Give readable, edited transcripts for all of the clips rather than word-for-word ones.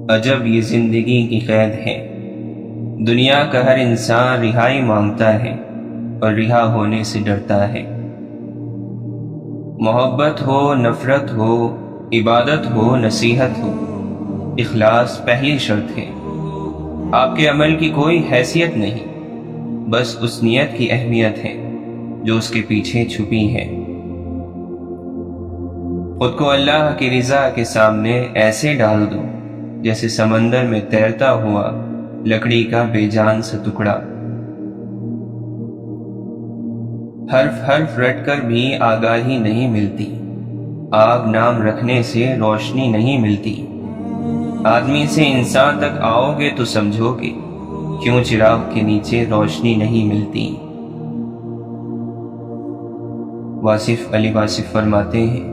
عجب یہ زندگی کی قید ہے، دنیا کا ہر انسان رہائی مانگتا ہے اور رہا ہونے سے ڈرتا ہے۔ محبت ہو، نفرت ہو، عبادت ہو، نصیحت ہو، اخلاص پہلی شرط ہے۔ آپ کے عمل کی کوئی حیثیت نہیں، بس اس نیت کی اہمیت ہے جو اس کے پیچھے چھپی ہے۔ خود کو اللہ کی رضا کے سامنے ایسے ڈال دو جیسے سمندر میں تیرتا ہوا لکڑی کا بے جان سا ٹکڑا۔ حرف حرف رٹ کر بھی آگاہی نہیں ملتی، آگ نام رکھنے سے روشنی نہیں ملتی۔ آدمی سے انسان تک آؤ گے تو سمجھو گے کیوں چراغ کے نیچے روشنی نہیں ملتی۔ واصف علی واصف فرماتے ہیں،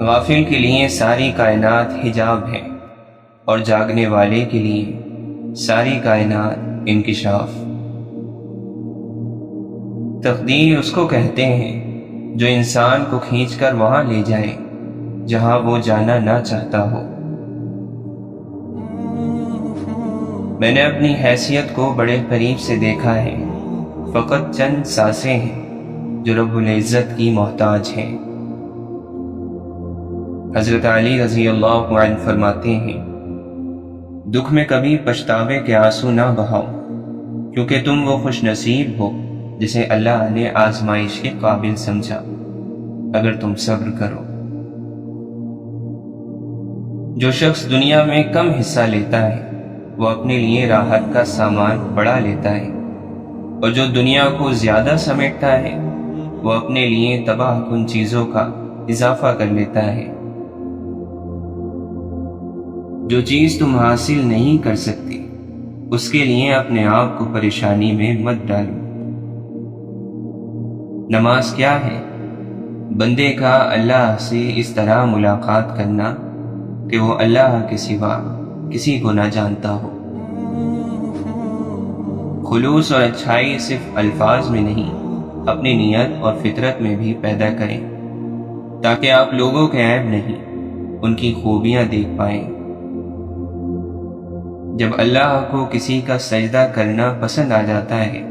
غافل کے لیے ساری کائنات حجاب ہے اور جاگنے والے کے لیے ساری کائنات انکشاف۔ تقدیر اس کو کہتے ہیں جو انسان کو کھینچ کر وہاں لے جائے جہاں وہ جانا نہ چاہتا ہو۔ میں نے اپنی حیثیت کو بڑے قریب سے دیکھا ہے، فقط چند سانسیں ہیں جو رب العزت کی محتاج ہیں۔ حضرت علی رضی اللہ عنہ فرماتے ہیں، دکھ میں کبھی پچھتاوے کے آنسو نہ بہاؤ، کیونکہ تم وہ خوش نصیب ہو جسے اللہ نے آزمائش کے قابل سمجھا، اگر تم صبر کرو۔ جو شخص دنیا میں کم حصہ لیتا ہے وہ اپنے لیے راحت کا سامان بڑھا لیتا ہے، اور جو دنیا کو زیادہ سمیٹتا ہے وہ اپنے لیے تباہ کن چیزوں کا اضافہ کر لیتا ہے۔ جو چیز تم حاصل نہیں کر سکتے اس کے لیے اپنے آپ کو پریشانی میں مت ڈالو۔ نماز کیا ہے؟ بندے کا اللہ سے اس طرح ملاقات کرنا کہ وہ اللہ کے سوا کسی کو نہ جانتا ہو۔ خلوص اور اچھائی صرف الفاظ میں نہیں، اپنی نیت اور فطرت میں بھی پیدا کریں، تاکہ آپ لوگوں کے عیب نہیں، ان کی خوبیاں دیکھ پائیں۔ جب اللہ کو کسی کا سجدہ کرنا پسند آ جاتا ہے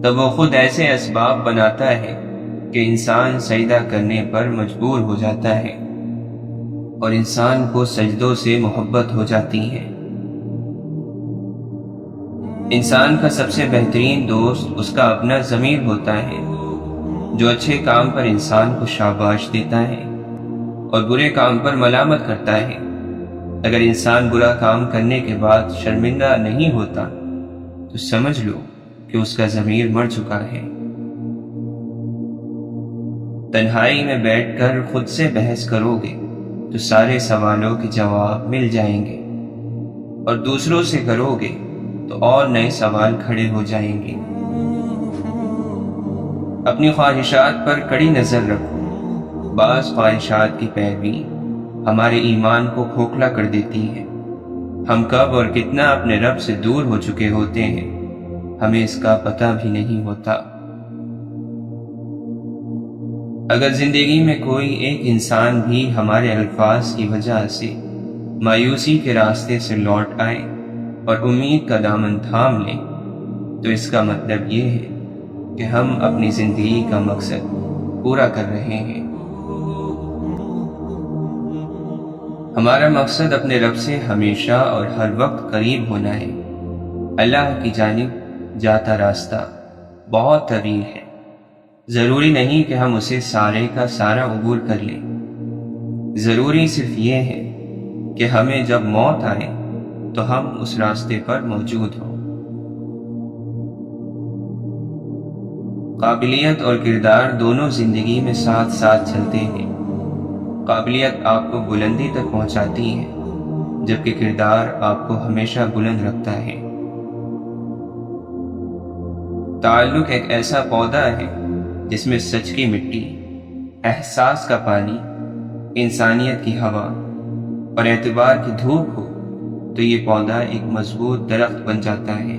تب وہ خود ایسے اسباب بناتا ہے کہ انسان سجدہ کرنے پر مجبور ہو جاتا ہے، اور انسان کو سجدوں سے محبت ہو جاتی ہے۔ انسان کا سب سے بہترین دوست اس کا اپنا ضمیر ہوتا ہے، جو اچھے کام پر انسان کو شاباش دیتا ہے اور برے کام پر ملامت کرتا ہے۔ اگر انسان برا کام کرنے کے بعد شرمندہ نہیں ہوتا تو سمجھ لو کہ اس کا ضمیر مر چکا ہے۔ تنہائی میں بیٹھ کر خود سے بحث کرو گے تو سارے سوالوں کے جواب مل جائیں گے، اور دوسروں سے کرو گے تو اور نئے سوال کھڑے ہو جائیں گے۔ اپنی خواہشات پر کڑی نظر رکھو، بعض خواہشات کی پیروی ہمارے ایمان کو کھوکھلا کر دیتی ہے۔ ہم کب اور کتنا اپنے رب سے دور ہو چکے ہوتے ہیں ہمیں اس کا پتہ بھی نہیں ہوتا۔ اگر زندگی میں کوئی ایک انسان بھی ہمارے الفاظ کی وجہ سے مایوسی کے راستے سے لوٹ آئے اور امید کا دامن تھام لیں تو اس کا مطلب یہ ہے کہ ہم اپنی زندگی کا مقصد پورا کر رہے ہیں۔ ہمارا مقصد اپنے رب سے ہمیشہ اور ہر وقت قریب ہونا ہے۔ اللہ کی جانب جاتا راستہ بہت طویل ہے، ضروری نہیں کہ ہم اسے سارے کا سارا عبور کر لیں۔ ضروری صرف یہ ہے کہ ہمیں جب موت آئے تو ہم اس راستے پر موجود ہوں۔ قابلیت اور کردار دونوں زندگی میں ساتھ ساتھ چلتے ہیں۔ قابلیت آپ کو بلندی تک پہنچاتی ہے، جبکہ کردار آپ کو ہمیشہ بلند رکھتا ہے۔ تعلق ایک ایسا پودا ہے جس میں سچ کی مٹی، احساس کا پانی، انسانیت کی ہوا اور اعتبار کی دھوپ ہو تو یہ پودا ایک مضبوط درخت بن جاتا ہے۔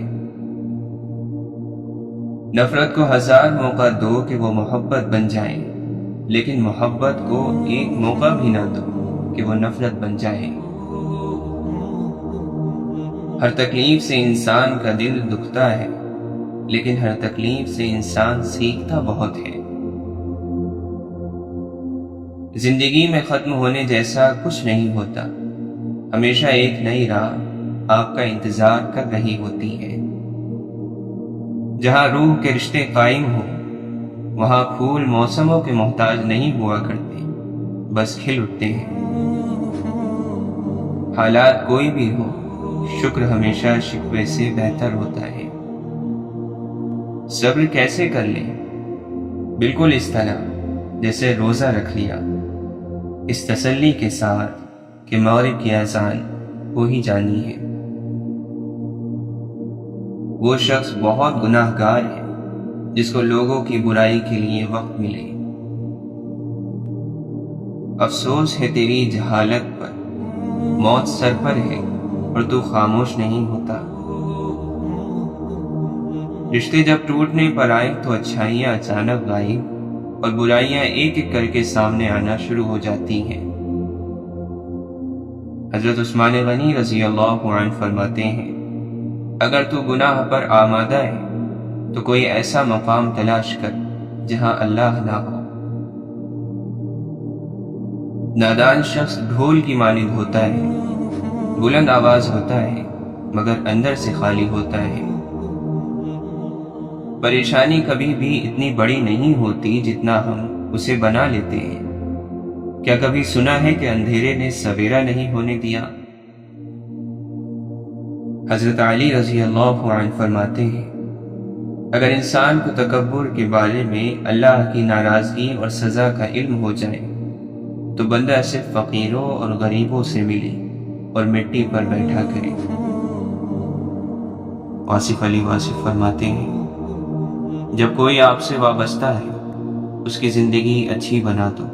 نفرت کو 1000 موقع دو کہ وہ محبت بن جائے، لیکن محبت کو ایک موقع بھی نہ دو کہ وہ نفرت بن جائے۔ ہر تکلیف سے انسان کا دل دکھتا ہے، لیکن ہر تکلیف سے انسان سیکھتا بہت ہے۔ زندگی میں ختم ہونے جیسا کچھ نہیں ہوتا، ہمیشہ ایک نئی راہ آپ کا انتظار کر رہی ہوتی ہے۔ جہاں روح کے رشتے قائم ہو، وہاں پھول موسموں کے محتاج نہیں ہوا کرتے، بس کھل اٹھتے ہیں۔ حالات کوئی بھی ہو، شکر ہمیشہ شکوے سے بہتر ہوتا ہے۔ صبر کیسے کر لیں؟ بالکل اس طرح جیسے روزہ رکھ لیا، اس تسلی کے ساتھ کہ مغرب کی اذان ہو ہی جانی ہے۔ وہ شخص بہت گناہ گار ہے جس کو لوگوں کی برائی کے لیے وقت ملے۔ افسوس ہے تیری جہالت پر، موت سر پر ہے اور تو خاموش نہیں ہوتا۔ رشتے جب ٹوٹنے پر آئے تو اچھائیاں اچانک غائب اور برائیاں ایک ایک کر کے سامنے آنا شروع ہو جاتی ہیں۔ حضرت عثمان غنی رضی اللہ عنہ فرماتے ہیں، اگر تو گناہ پر آمادہ ہے تو کوئی ایسا مقام تلاش کر جہاں اللہ نہ ہو۔ نادان شخص ڈھول کی مانند ہوتا ہے، بلند آواز ہوتا ہے مگر اندر سے خالی ہوتا ہے۔ پریشانی کبھی بھی اتنی بڑی نہیں ہوتی جتنا ہم اسے بنا لیتے ہیں۔ کیا کبھی سنا ہے کہ اندھیرے نے سویرا نہیں ہونے دیا؟ حضرت علی رضی اللہ عنہ فرماتے ہیں، اگر انسان کو تکبر کے بارے میں اللہ کی ناراضگی اور سزا کا علم ہو جائے تو بندہ صرف فقیروں اور غریبوں سے ملے اور مٹی پر بیٹھا کرے۔ واصف علی واصف فرماتے ہیں، جب کوئی آپ سے وابستہ ہے اس کی زندگی اچھی بنا دو،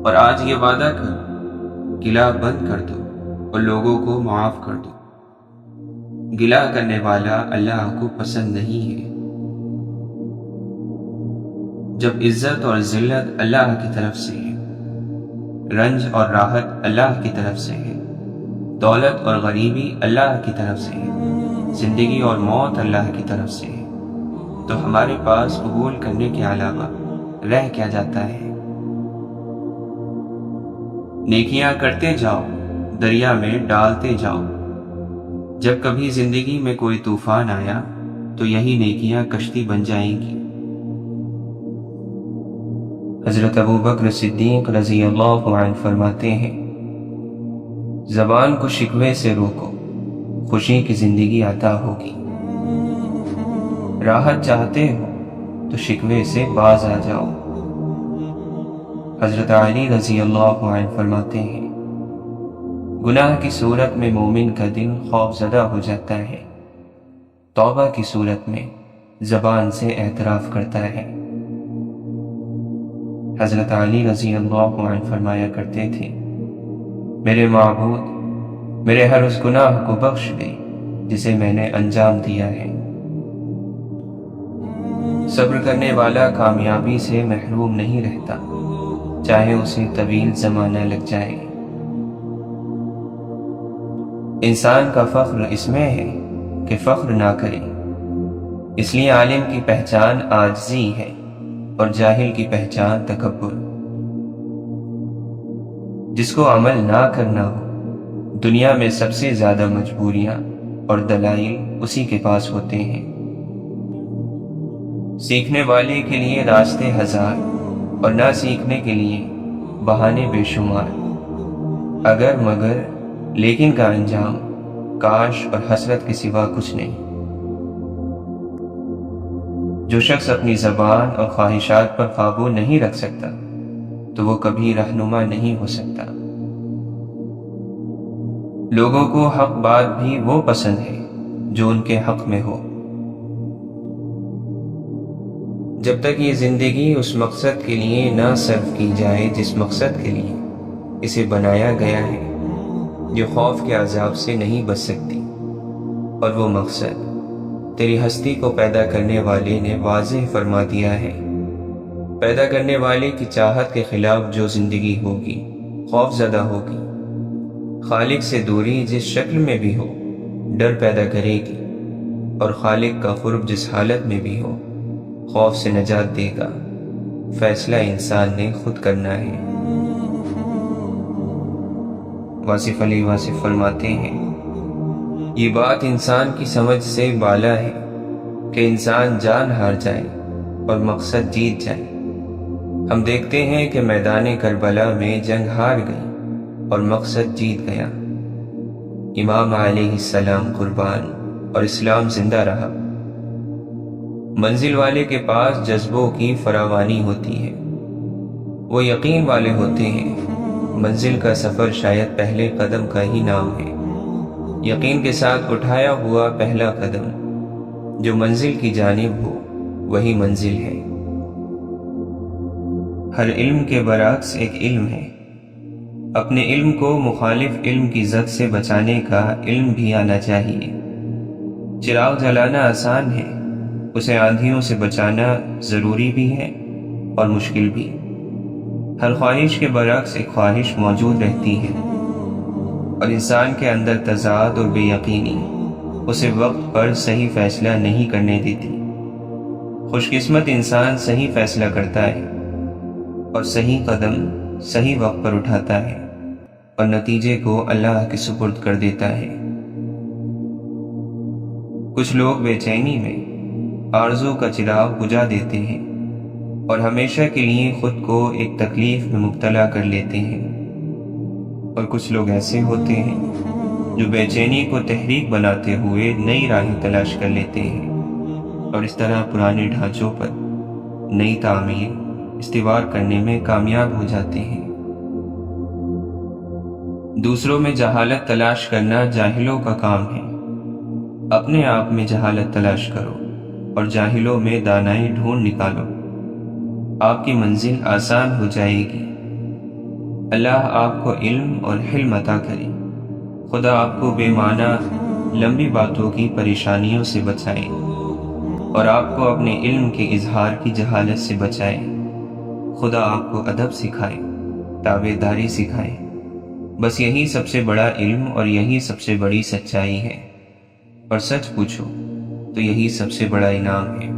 اور آج یہ وعدہ کر گلہ بند کر دو اور لوگوں کو معاف کر دو۔ گلہ کرنے والا اللہ کو پسند نہیں ہے۔ جب عزت اور ذلت اللہ کی طرف سے ہے، رنج اور راحت اللہ کی طرف سے ہے، دولت اور غریبی اللہ کی طرف سے ہے، زندگی اور موت اللہ کی طرف سے ہے، تو ہمارے پاس قبول کرنے کے علاوہ رہ کیا جاتا ہے؟ نیکیاں کرتے جاؤ، دریا میں ڈالتے جاؤ۔ جب کبھی زندگی میں کوئی طوفان آیا تو یہی نیکیاں کشتی بن جائیں گی۔ حضرت ابو بکر صدیق رضی اللہ عنہ فرماتے ہیں، زبان کو شکوے سے روکو، خوشی کی زندگی عطا ہوگی۔ راحت چاہتے ہو تو شکوے سے باز آ جاؤ۔ حضرت علی رضی اللہ عنہ فرماتے ہیں، گناہ کی صورت میں مومن کا دل خوف زدہ ہو جاتا ہے، توبہ کی صورت میں زبان سے اعتراف کرتا ہے۔ حضرت علی رضی اللہ عنہ فرمایا کرتے تھے، میرے معبود میرے ہر اس گناہ کو بخش دے جسے میں نے انجام دیا ہے۔ صبر کرنے والا کامیابی سے محروم نہیں رہتا، چاہے اسے طویل زمانہ لگ جائے۔ انسان کا فخر اس میں ہے کہ فخر نہ کرے، اس لیے عالم کی پہچان عاجزی ہے اور جاہل کی پہچان تکبر۔ جس کو عمل نہ کرنا ہو، دنیا میں سب سے زیادہ مجبوریاں اور دلائل اسی کے پاس ہوتے ہیں۔ سیکھنے والے کے لیے راستے ہزار اور نہ سیکھنے کے لیے بہانے بے شمار، اگر مگر لیکن کا انجام کاش اور حسرت کے سوا کچھ نہیں۔ جو شخص اپنی زبان اور خواہشات پر قابو نہیں رکھ سکتا تو وہ کبھی رہنما نہیں ہو سکتا۔ لوگوں کو حق بات بھی وہ پسند ہے جو ان کے حق میں ہو۔ جب تک یہ زندگی اس مقصد کے لیے نہ صرف کی جائے جس مقصد کے لیے اسے بنایا گیا ہے، جو خوف کے عذاب سے نہیں بچ سکتی، اور وہ مقصد تیری ہستی کو پیدا کرنے والے نے واضح فرما دیا ہے۔ پیدا کرنے والے کی چاہت کے خلاف جو زندگی ہوگی خوف زدہ ہوگی۔ خالق سے دوری جس شکل میں بھی ہو ڈر پیدا کرے گی، اور خالق کا قرب جس حالت میں بھی ہو خوف سے نجات دے گا۔ فیصلہ انسان نے خود کرنا ہے۔ واصف علی واصف فرماتے ہیں، یہ بات انسان کی سمجھ سے بالا ہے کہ انسان جان ہار جائے اور مقصد جیت جائے۔ ہم دیکھتے ہیں کہ میدان کربلا میں جنگ ہار گئی اور مقصد جیت گیا۔ امام علیہ السلام قربان اور اسلام زندہ رہا۔ منزل والے کے پاس جذبوں کی فراوانی ہوتی ہے، وہ یقین والے ہوتے ہیں۔ منزل کا سفر شاید پہلے قدم کا ہی نام ہے۔ یقین کے ساتھ اٹھایا ہوا پہلا قدم جو منزل کی جانب ہو وہی منزل ہے۔ ہر علم کے برعکس ایک علم ہے۔ اپنے علم کو مخالف علم کی زد سے بچانے کا علم بھی آنا چاہیے۔ چراغ جلانا آسان ہے، اسے آندھیوں سے بچانا ضروری بھی ہے اور مشکل بھی۔ ہر خواہش کے برعکس ایک خواہش موجود رہتی ہے، اور انسان کے اندر تضاد اور بے یقینی اسے وقت پر صحیح فیصلہ نہیں کرنے دیتی۔ خوش قسمت انسان صحیح فیصلہ کرتا ہے اور صحیح قدم صحیح وقت پر اٹھاتا ہے اور نتیجے کو اللہ کے سپرد کر دیتا ہے۔ کچھ لوگ بے چینی میں آرزو کا چراغ بجھا دیتے ہیں اور ہمیشہ کے لیے خود کو ایک تکلیف میں مبتلا کر لیتے ہیں، اور کچھ لوگ ایسے ہوتے ہیں جو بے چینی کو تحریک بناتے ہوئے نئی راہیں تلاش کر لیتے ہیں، اور اس طرح پرانے ڈھانچوں پر نئی تعمیر استوار کرنے میں کامیاب ہو جاتے ہیں۔ دوسروں میں جہالت تلاش کرنا جاہلوں کا کام ہے۔ اپنے آپ میں جہالت تلاش کرو اور جاہلوں میں دانائی ڈھونڈ نکالو، آپ کی منزل آسان ہو جائے گی۔ اللہ آپ کو علم اور حلم عطا کرے۔ خدا آپ کو بے معنی لمبی باتوں کی پریشانیوں سے بچائے اور آپ کو اپنے علم کے اظہار کی جہالت سے بچائے۔ خدا آپ کو ادب سکھائے، تابعداری سکھائے۔ بس یہی سب سے بڑا علم اور یہی سب سے بڑی سچائی ہے، اور سچ پوچھو تو یہی سب سے بڑا انعام ہے۔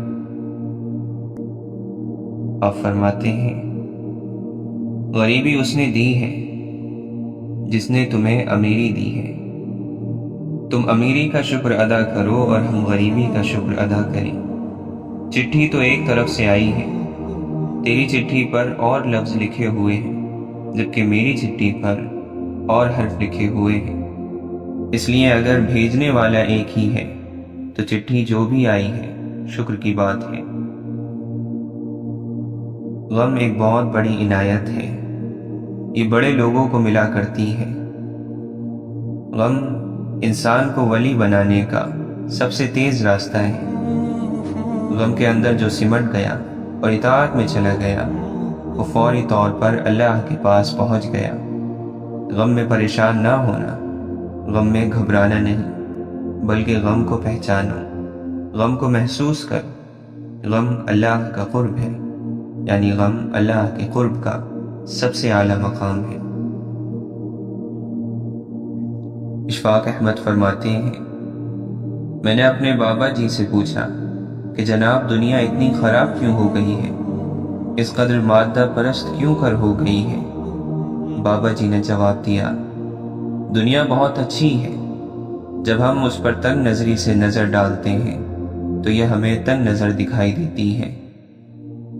آپ فرماتے ہیں، غریبی اس نے دی ہے جس نے تمہیں امیری دی ہے۔ تم امیری کا شکر ادا کرو اور ہم غریبی کا شکر ادا کریں۔ چٹھی تو ایک طرف سے آئی ہے، تیری چٹھی پر اور لفظ لکھے ہوئے ہیں، جبکہ میری چٹھی پر اور حرف لکھے ہوئے ہیں۔ اس لیے اگر بھیجنے والا ایک ہی ہے تو چٹھی جو بھی آئی ہے شکر کی بات ہے۔ غم ایک بہت بڑی عنایت ہے، یہ بڑے لوگوں کو ملا کرتی ہے۔ غم انسان کو ولی بنانے کا سب سے تیز راستہ ہے۔ غم کے اندر جو سمٹ گیا اور اطاعت میں چلا گیا وہ فوری طور پر اللہ کے پاس پہنچ گیا۔ غم میں پریشان نہ ہونا، غم میں گھبرانا نہیں، بلکہ غم کو پہچانو، غم کو محسوس کرو۔ غم اللہ کا قرب ہے، یعنی غم اللہ کے قرب کا سب سے اعلیٰ مقام ہے۔ اشفاق احمد فرماتے ہیں، میں نے اپنے بابا جی سے پوچھا کہ جناب دنیا اتنی خراب کیوں ہو گئی ہے، اس قدر مادہ پرست کیوں کر ہو گئی ہے؟ بابا جی نے جواب دیا، دنیا بہت اچھی ہے، جب ہم اس پر تنگ نظری سے نظر ڈالتے ہیں تو یہ ہمیں تنگ نظر دکھائی دیتی ہے۔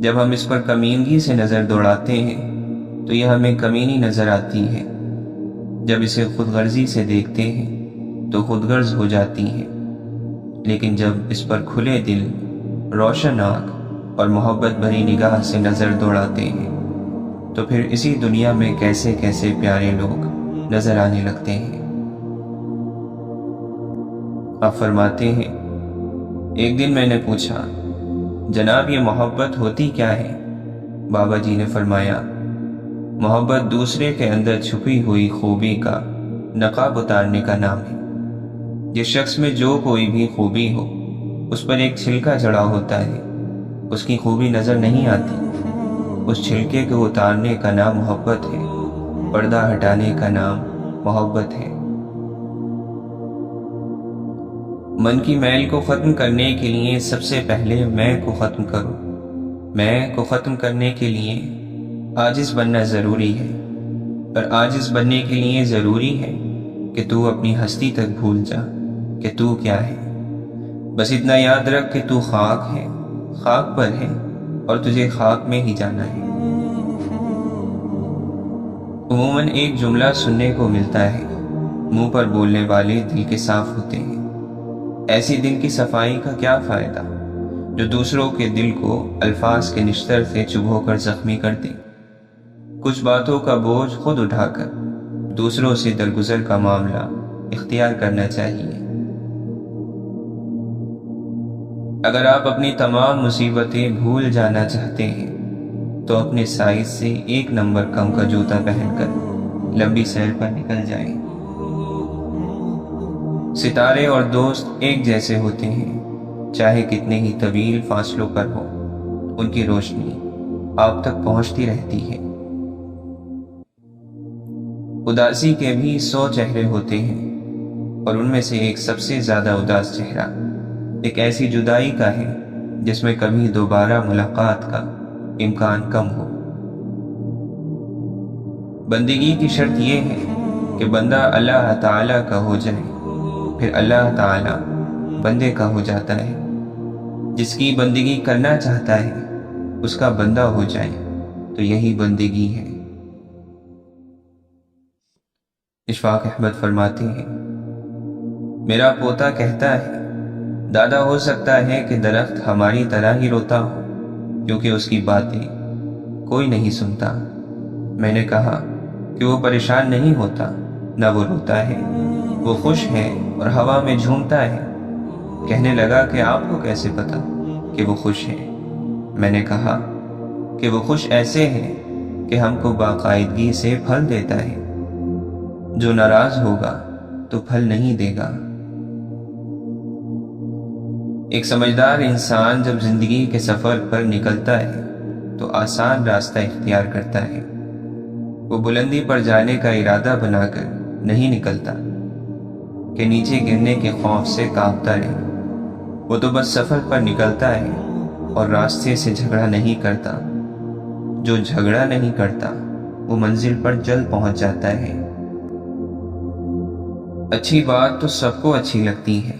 جب ہم اس پر کمینگی سے نظر دوڑاتے ہیں تو یہ ہمیں کمینی نظر آتی ہے۔ جب اسے خود غرضی سے دیکھتے ہیں تو خود غرض ہو جاتی ہے، لیکن جب اس پر کھلے دل، روشن آنکھ اور محبت بھری نگاہ سے نظر دوڑاتے ہیں تو پھر اسی دنیا میں کیسے کیسے پیارے لوگ نظر آنے لگتے ہیں۔ آپ فرماتے ہیں، ایک دن میں نے پوچھا، جناب یہ محبت ہوتی کیا ہے؟ بابا جی نے فرمایا، محبت دوسرے کے اندر چھپی ہوئی خوبی کا نقاب اتارنے کا نام ہے۔ جس شخص میں جو کوئی بھی خوبی ہو اس پر ایک چھلکا چڑھا ہوتا ہے، اس کی خوبی نظر نہیں آتی۔ اس چھلکے کو اتارنے کا نام محبت ہے، پردہ ہٹانے کا نام محبت ہے۔ من کی میل کو ختم کرنے کے لیے سب سے پہلے میں کو ختم کرو۔ میں کو ختم کرنے کے لیے عاجز بننا ضروری ہے، اور عاجز بننے کے لیے ضروری ہے کہ تو اپنی ہستی تک بھول جا کہ تو کیا ہے۔ بس اتنا یاد رکھ کہ تو خاک ہے، خاک پر ہے، اور تجھے خاک میں ہی جانا ہے۔ عموماً ایک جملہ سننے کو ملتا ہے، منہ پر بولنے والے دل کے صاف ہوتے ہیں۔ ایسی دل کی صفائی کا کیا فائدہ جو دوسروں کے دل کو الفاظ کے نشتر سے چبھو کر زخمی کر دے۔ کچھ باتوں کا بوجھ خود اٹھا کر دوسروں سے درگزر کا معاملہ اختیار کرنا چاہیے۔ اگر آپ اپنی تمام مصیبتیں بھول جانا چاہتے ہیں تو اپنے سائز سے 1 نمبر کم کا جوتا پہن کر لمبی سیر پر نکل جائیں۔ ستارے اور دوست ایک جیسے ہوتے ہیں، چاہے کتنے ہی طویل فاصلوں پر ہو، ان کی روشنی آپ تک پہنچتی رہتی ہے۔ اداسی کے بھی 100 چہرے ہوتے ہیں، اور ان میں سے ایک سب سے زیادہ اداس چہرہ ایک ایسی جدائی کا ہے جس میں کبھی دوبارہ ملاقات کا امکان کم ہو۔ بندگی کی شرط یہ ہے کہ بندہ اللہ تعالیٰ کا ہو جائے، پھر اللہ تعالیٰ بندے کا ہو جاتا ہے۔ جس کی بندگی کرنا چاہتا ہے اس کا بندہ ہو جائے تو یہی بندگی ہے۔ اشفاق احمد فرماتے ہیں، میرا پوتا کہتا ہے، دادا ہو سکتا ہے کہ درخت ہماری طرح ہی روتا ہو کیونکہ اس کی باتیں کوئی نہیں سنتا۔ میں نے کہا کہ وہ پریشان نہیں ہوتا، نہ وہ روتا ہے، وہ خوش ہے اور ہوا میں جھومتا ہے۔ کہنے لگا کہ آپ کو کیسے پتا کہ وہ خوش ہے؟ میں نے کہا کہ وہ خوش ایسے ہے کہ ہم کو باقاعدگی سے پھل دیتا ہے، جو ناراض ہوگا تو پھل نہیں دے گا۔ ایک سمجھدار انسان جب زندگی کے سفر پر نکلتا ہے تو آسان راستہ اختیار کرتا ہے۔ وہ بلندی پر جانے کا ارادہ بنا کر نہیں نکلتا کہ نیچے گرنے کے خوف سے کانپتا رہے۔ وہ تو بس سفر پر نکلتا ہے اور راستے سے جھگڑا نہیں کرتا۔ جو جھگڑا نہیں کرتا وہ منزل پر جلد پہنچ جاتا ہے۔ اچھی بات تو سب کو اچھی لگتی ہے،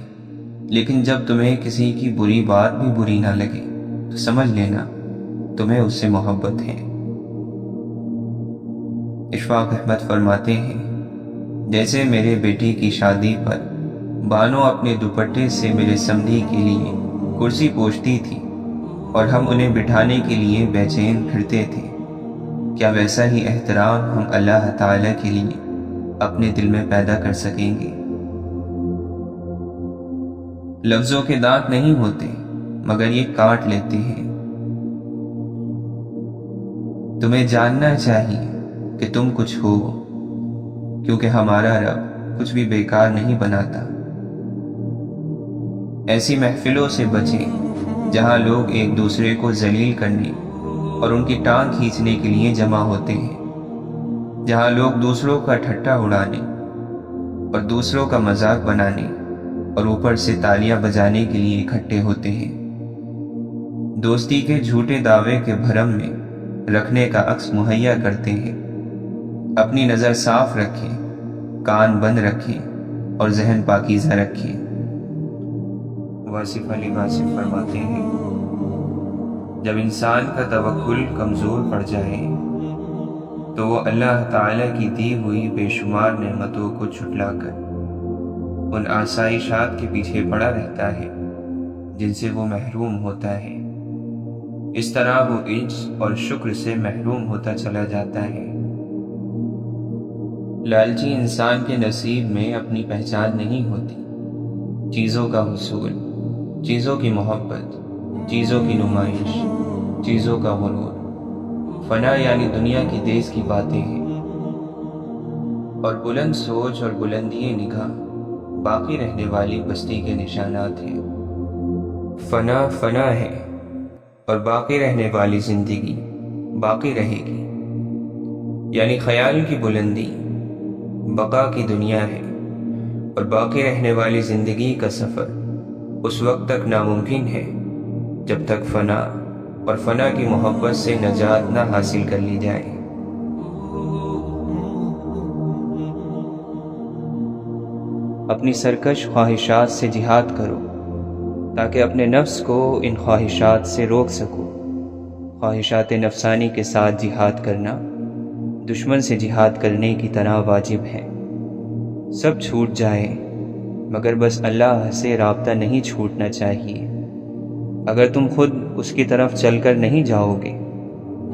لیکن جب تمہیں کسی کی بری بات بھی بری نہ لگے تو سمجھ لینا تمہیں اس سے محبت ہے۔ اشفاق احمد فرماتے ہیں، جیسے میرے بیٹی کی شادی پر بانو اپنے دوپٹے سے میرے سمدھی کے لیے کرسی پوچھتی تھی اور ہم انہیں بٹھانے کے لیے بے چین پھرتے تھے، کیا ویسا ہی احترام ہم اللہ تعالیٰ کے لیے اپنے دل میں پیدا کر سکیں گے؟ لفظوں کے دانت نہیں ہوتے مگر یہ کاٹ لیتے ہیں۔ تمہیں جاننا چاہیے کہ تم کچھ ہو، کیونکہ ہمارا رب کچھ بھی بیکار نہیں بناتا۔ ایسی محفلوں سے بچیں جہاں لوگ ایک دوسرے کو ذلیل کرنے اور ان کی ٹانگ کھینچنے کے لیے جمع ہوتے ہیں، جہاں لوگ دوسروں کا ٹھٹا اڑانے اور دوسروں کا مذاق بنانے اور اوپر سے تالیاں بجانے کے لیے اکٹھے ہوتے ہیں۔ دوستی کے جھوٹے دعوے کے بھرم میں رکھنے کا عکس مہیا کرتے ہیں۔ اپنی نظر صاف رکھیں، کان بند رکھیں اور ذہن پاکیزہ رکھیں۔ واصف علی واصف فرماتے ہیں، جب انسان کا توکل کمزور پڑ جائے تو وہ اللہ تعالیٰ کی دی ہوئی بے شمار نعمتوں کو چھٹلا کر ان آسائشات کے پیچھے پڑا رہتا ہے جن سے وہ محروم ہوتا ہے۔ اس طرح وہ عجز اور شکر سے محروم ہوتا چلا جاتا ہے۔ لالچی انسان کے نصیب میں اپنی پہچان نہیں ہوتی۔ چیزوں کا حصول، چیزوں کی محبت، چیزوں کی نمائش، چیزوں کا غرور، فنا یعنی دنیا کی دیس کی باتیں ہیں، اور بلند سوچ اور بلندی نگاہ باقی رہنے والی بستی کے نشانات ہیں۔ فنا فنا ہے اور باقی رہنے والی زندگی باقی رہے گی، یعنی خیال کی بلندی بقا کی دنیا ہے، اور باقی رہنے والی زندگی کا سفر اس وقت تک ناممکن ہے جب تک فنا اور فنا کی محبت سے نجات نہ حاصل کر لی جائے۔ اپنی سرکش خواہشات سے جہاد کرو تاکہ اپنے نفس کو ان خواہشات سے روک سکو۔ خواہشات نفسانی کے ساتھ جہاد کرنا دشمن سے جہاد کرنے کی طرح واجب ہے۔ سب چھوٹ جائے مگر بس اللہ سے رابطہ نہیں چھوٹنا چاہیے۔ اگر تم خود اس کی طرف چل کر نہیں جاؤ گے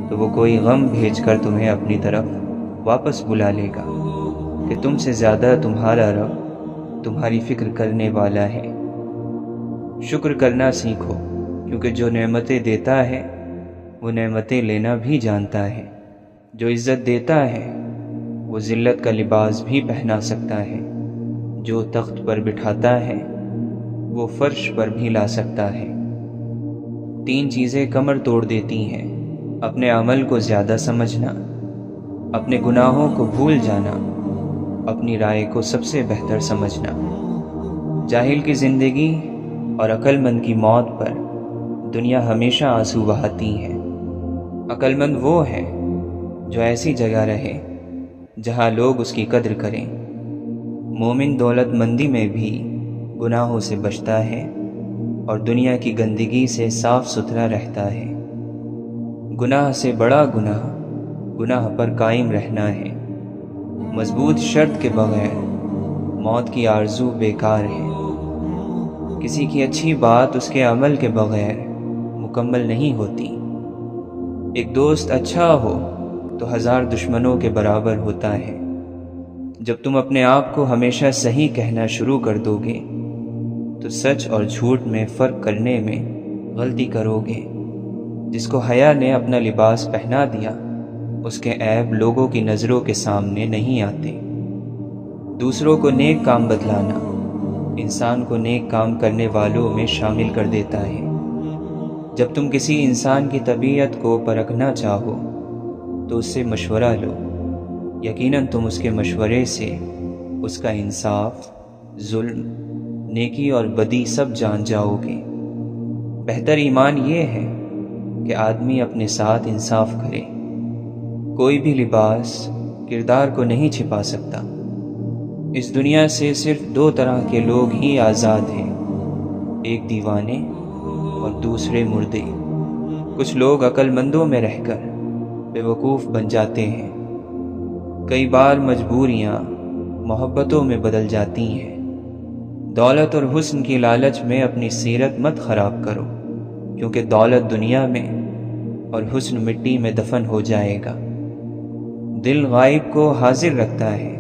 تو وہ کوئی غم بھیج کر تمہیں اپنی طرف واپس بلا لے گا کہ تم سے زیادہ تمہارا رب تمہاری فکر کرنے والا ہے۔ شکر کرنا سیکھو، کیونکہ جو نعمتیں دیتا ہے وہ نعمتیں لینا بھی جانتا ہے۔ جو عزت دیتا ہے وہ ذلت کا لباس بھی پہنا سکتا ہے۔ جو تخت پر بٹھاتا ہے وہ فرش پر بھی لا سکتا ہے۔ 3 چیزیں کمر توڑ دیتی ہیں: اپنے عمل کو زیادہ سمجھنا، اپنے گناہوں کو بھول جانا، اپنی رائے کو سب سے بہتر سمجھنا۔ جاہل کی زندگی اور عقل مند کی موت پر دنیا ہمیشہ آنسو بہاتی ہے۔ عقل مند وہ ہے جو ایسی جگہ رہے جہاں لوگ اس کی قدر کریں۔ مومن دولت مندی میں بھی گناہوں سے بچتا ہے اور دنیا کی گندگی سے صاف ستھرا رہتا ہے۔ گناہ سے بڑا گناہ پر قائم رہنا ہے۔ مضبوط شرط کے بغیر موت کی آرزو بیکار ہے۔ کسی کی اچھی بات اس کے عمل کے بغیر مکمل نہیں ہوتی۔ ایک دوست اچھا ہو تو 1000 دشمنوں کے برابر ہوتا ہے۔ جب تم اپنے آپ کو ہمیشہ صحیح کہنا شروع کر دو گے تو سچ اور جھوٹ میں فرق کرنے میں غلطی کرو گے۔ جس کو حیا نے اپنا لباس پہنا دیا اس کے عیب لوگوں کی نظروں کے سامنے نہیں آتے۔ دوسروں کو نیک کام بتلانا انسان کو نیک کام کرنے والوں میں شامل کر دیتا ہے۔ جب تم کسی انسان کی طبیعت کو پرکھنا چاہو تو اس سے مشورہ لو۔ یقیناً تم اس کے مشورے سے اس کا انصاف، ظلم، نیکی اور بدی سب جان جاؤ گے۔ بہتر ایمان یہ ہے کہ آدمی اپنے ساتھ انصاف کرے۔ کوئی بھی لباس کردار کو نہیں چھپا سکتا۔ اس دنیا سے صرف 2 طرح کے لوگ ہی آزاد ہیں، ایک دیوانے اور دوسرے مردے۔ کچھ لوگ عقل مندوں میں رہ کر بے وقوف بن جاتے ہیں۔ کئی بار مجبوریاں محبتوں میں بدل جاتی ہیں۔ دولت اور حسن کی لالچ میں اپنی سیرت مت خراب کرو، کیونکہ دولت دنیا میں اور حسن مٹی میں دفن ہو جائے گا۔ دل غائب کو حاضر رکھتا ہے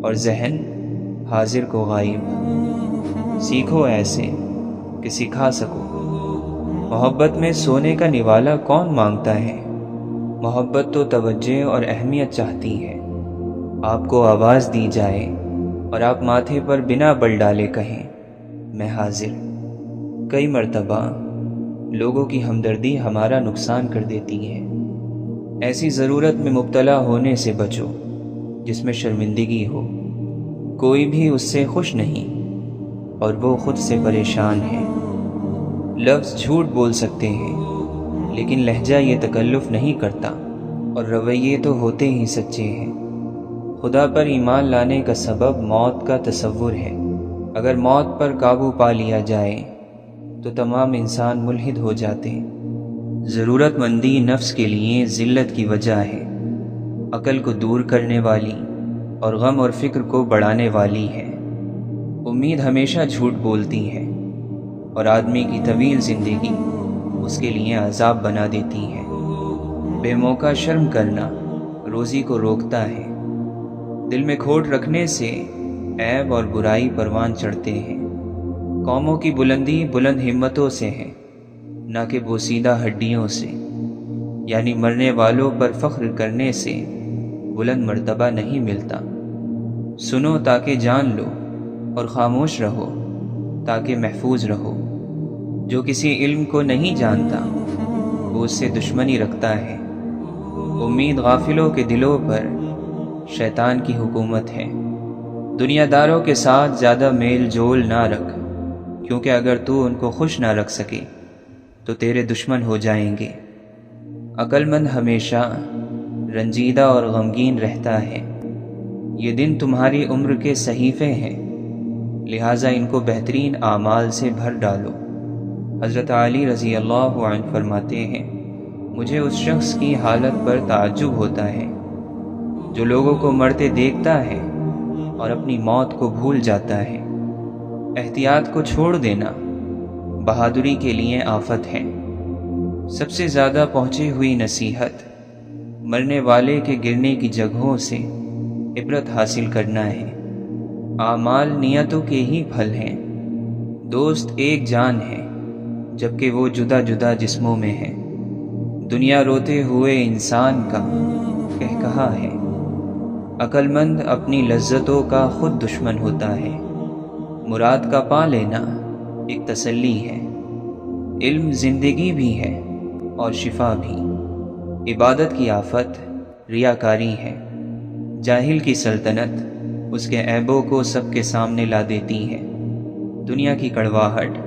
اور ذہن حاضر کو غائب۔ سیکھو ایسے کہ سکھا سکو۔ محبت میں سونے کا نوالا کون مانگتا ہے؟ محبت تو توجہ اور اہمیت چاہتی ہے۔ آپ کو آواز دی جائے اور آپ ماتھے پر بنا بل ڈالے کہیں میں حاضر۔ کئی مرتبہ لوگوں کی ہمدردی ہمارا نقصان کر دیتی ہے۔ ایسی ضرورت میں مبتلا ہونے سے بچو جس میں شرمندگی ہو۔ کوئی بھی اس سے خوش نہیں اور وہ خود سے پریشان ہے۔ لفظ جھوٹ بول سکتے ہیں لیکن لہجہ یہ تکلف نہیں کرتا، اور رویے تو ہوتے ہی سچے ہیں۔ خدا پر ایمان لانے کا سبب موت کا تصور ہے۔ اگر موت پر قابو پا لیا جائے تو تمام انسان ملحد ہو جاتے ہیں۔ ضرورت مندی نفس کے لیے ذلت کی وجہ ہے، عقل کو دور کرنے والی اور غم اور فکر کو بڑھانے والی ہے۔ امید ہمیشہ جھوٹ بولتی ہے اور آدمی کی طویل زندگی اس کے لیے عذاب بنا دیتی ہے۔ بے موقع شرم کرنا روزی کو روکتا ہے۔ دل میں کھوٹ رکھنے سے عیب اور برائی پروان چڑھتے ہیں۔ قوموں کی بلندی بلند ہمتوں سے ہے، نہ کہ بوسیدہ ہڈیوں سے۔ یعنی مرنے والوں پر فخر کرنے سے بلند مرتبہ نہیں ملتا۔ سنو تاکہ جان لو اور خاموش رہو تاکہ محفوظ رہو۔ جو کسی علم کو نہیں جانتا وہ اس سے دشمنی رکھتا ہے۔ امید غافلوں کے دلوں پر شیطان کی حکومت ہے۔ دنیا داروں کے ساتھ زیادہ میل جول نہ رکھ، کیونکہ اگر تو ان کو خوش نہ رکھ سکے تو تیرے دشمن ہو جائیں گے۔ عقل مند ہمیشہ رنجیدہ اور غمگین رہتا ہے۔ یہ دن تمہاری عمر کے صحیفے ہیں، لہٰذا ان کو بہترین اعمال سے بھر ڈالو۔ حضرت علی رضی اللہ عنہ فرماتے ہیں، مجھے اس شخص کی حالت پر تعجب ہوتا ہے جو لوگوں کو مرتے دیکھتا ہے اور اپنی موت کو بھول جاتا ہے۔ احتیاط کو چھوڑ دینا بہادری کے لیے آفت ہے۔ سب سے زیادہ پہنچی ہوئی نصیحت مرنے والے کے گرنے کی جگہوں سے عبرت حاصل کرنا ہے۔ اعمال نیتوں کے ہی پھل ہیں۔ دوست ایک جان ہے جبکہ وہ جدا جدا جسموں میں ہے۔ دنیا روتے ہوئے انسان کا کہا ہے۔ عقل مند اپنی لذتوں کا خود دشمن ہوتا ہے۔ مراد کا پا لینا ایک تسلی ہے۔ علم زندگی بھی ہے اور شفا بھی۔ عبادت کی آفت ریاکاری ہے۔ جاہل کی سلطنت اس کے عیبوں کو سب کے سامنے لا دیتی ہے۔ دنیا کی کڑواہٹ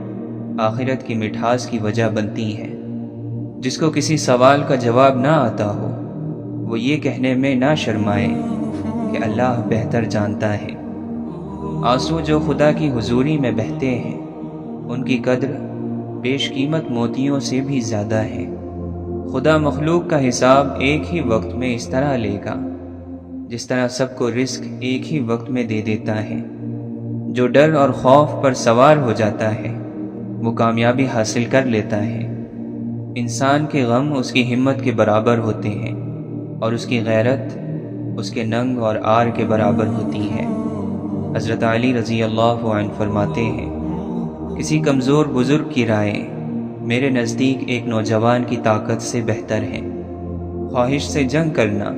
آخرت کی مٹھاس کی وجہ بنتی ہے۔ جس کو کسی سوال کا جواب نہ آتا ہو وہ یہ کہنے میں نہ شرمائے کہ اللہ بہتر جانتا ہے۔ آنسو جو خدا کی حضوری میں بہتے ہیں ان کی قدر بیش قیمت موتیوں سے بھی زیادہ ہے۔ خدا مخلوق کا حساب ایک ہی وقت میں اس طرح لے گا جس طرح سب کو رزق ایک ہی وقت میں دے دیتا ہے۔ جو ڈر اور خوف پر سوار ہو جاتا ہے وہ کامیابی حاصل کر لیتا ہے۔ انسان کے غم اس کی ہمت کے برابر ہوتے ہیں اور اس کی غیرت اس کے ننگ اور عار کے برابر ہوتی ہے۔ حضرت علی رضی اللہ عنہ فرماتے ہیں، کسی کمزور بزرگ کی رائے میرے نزدیک ایک نوجوان کی طاقت سے بہتر ہے۔ خواہش سے جنگ کرنا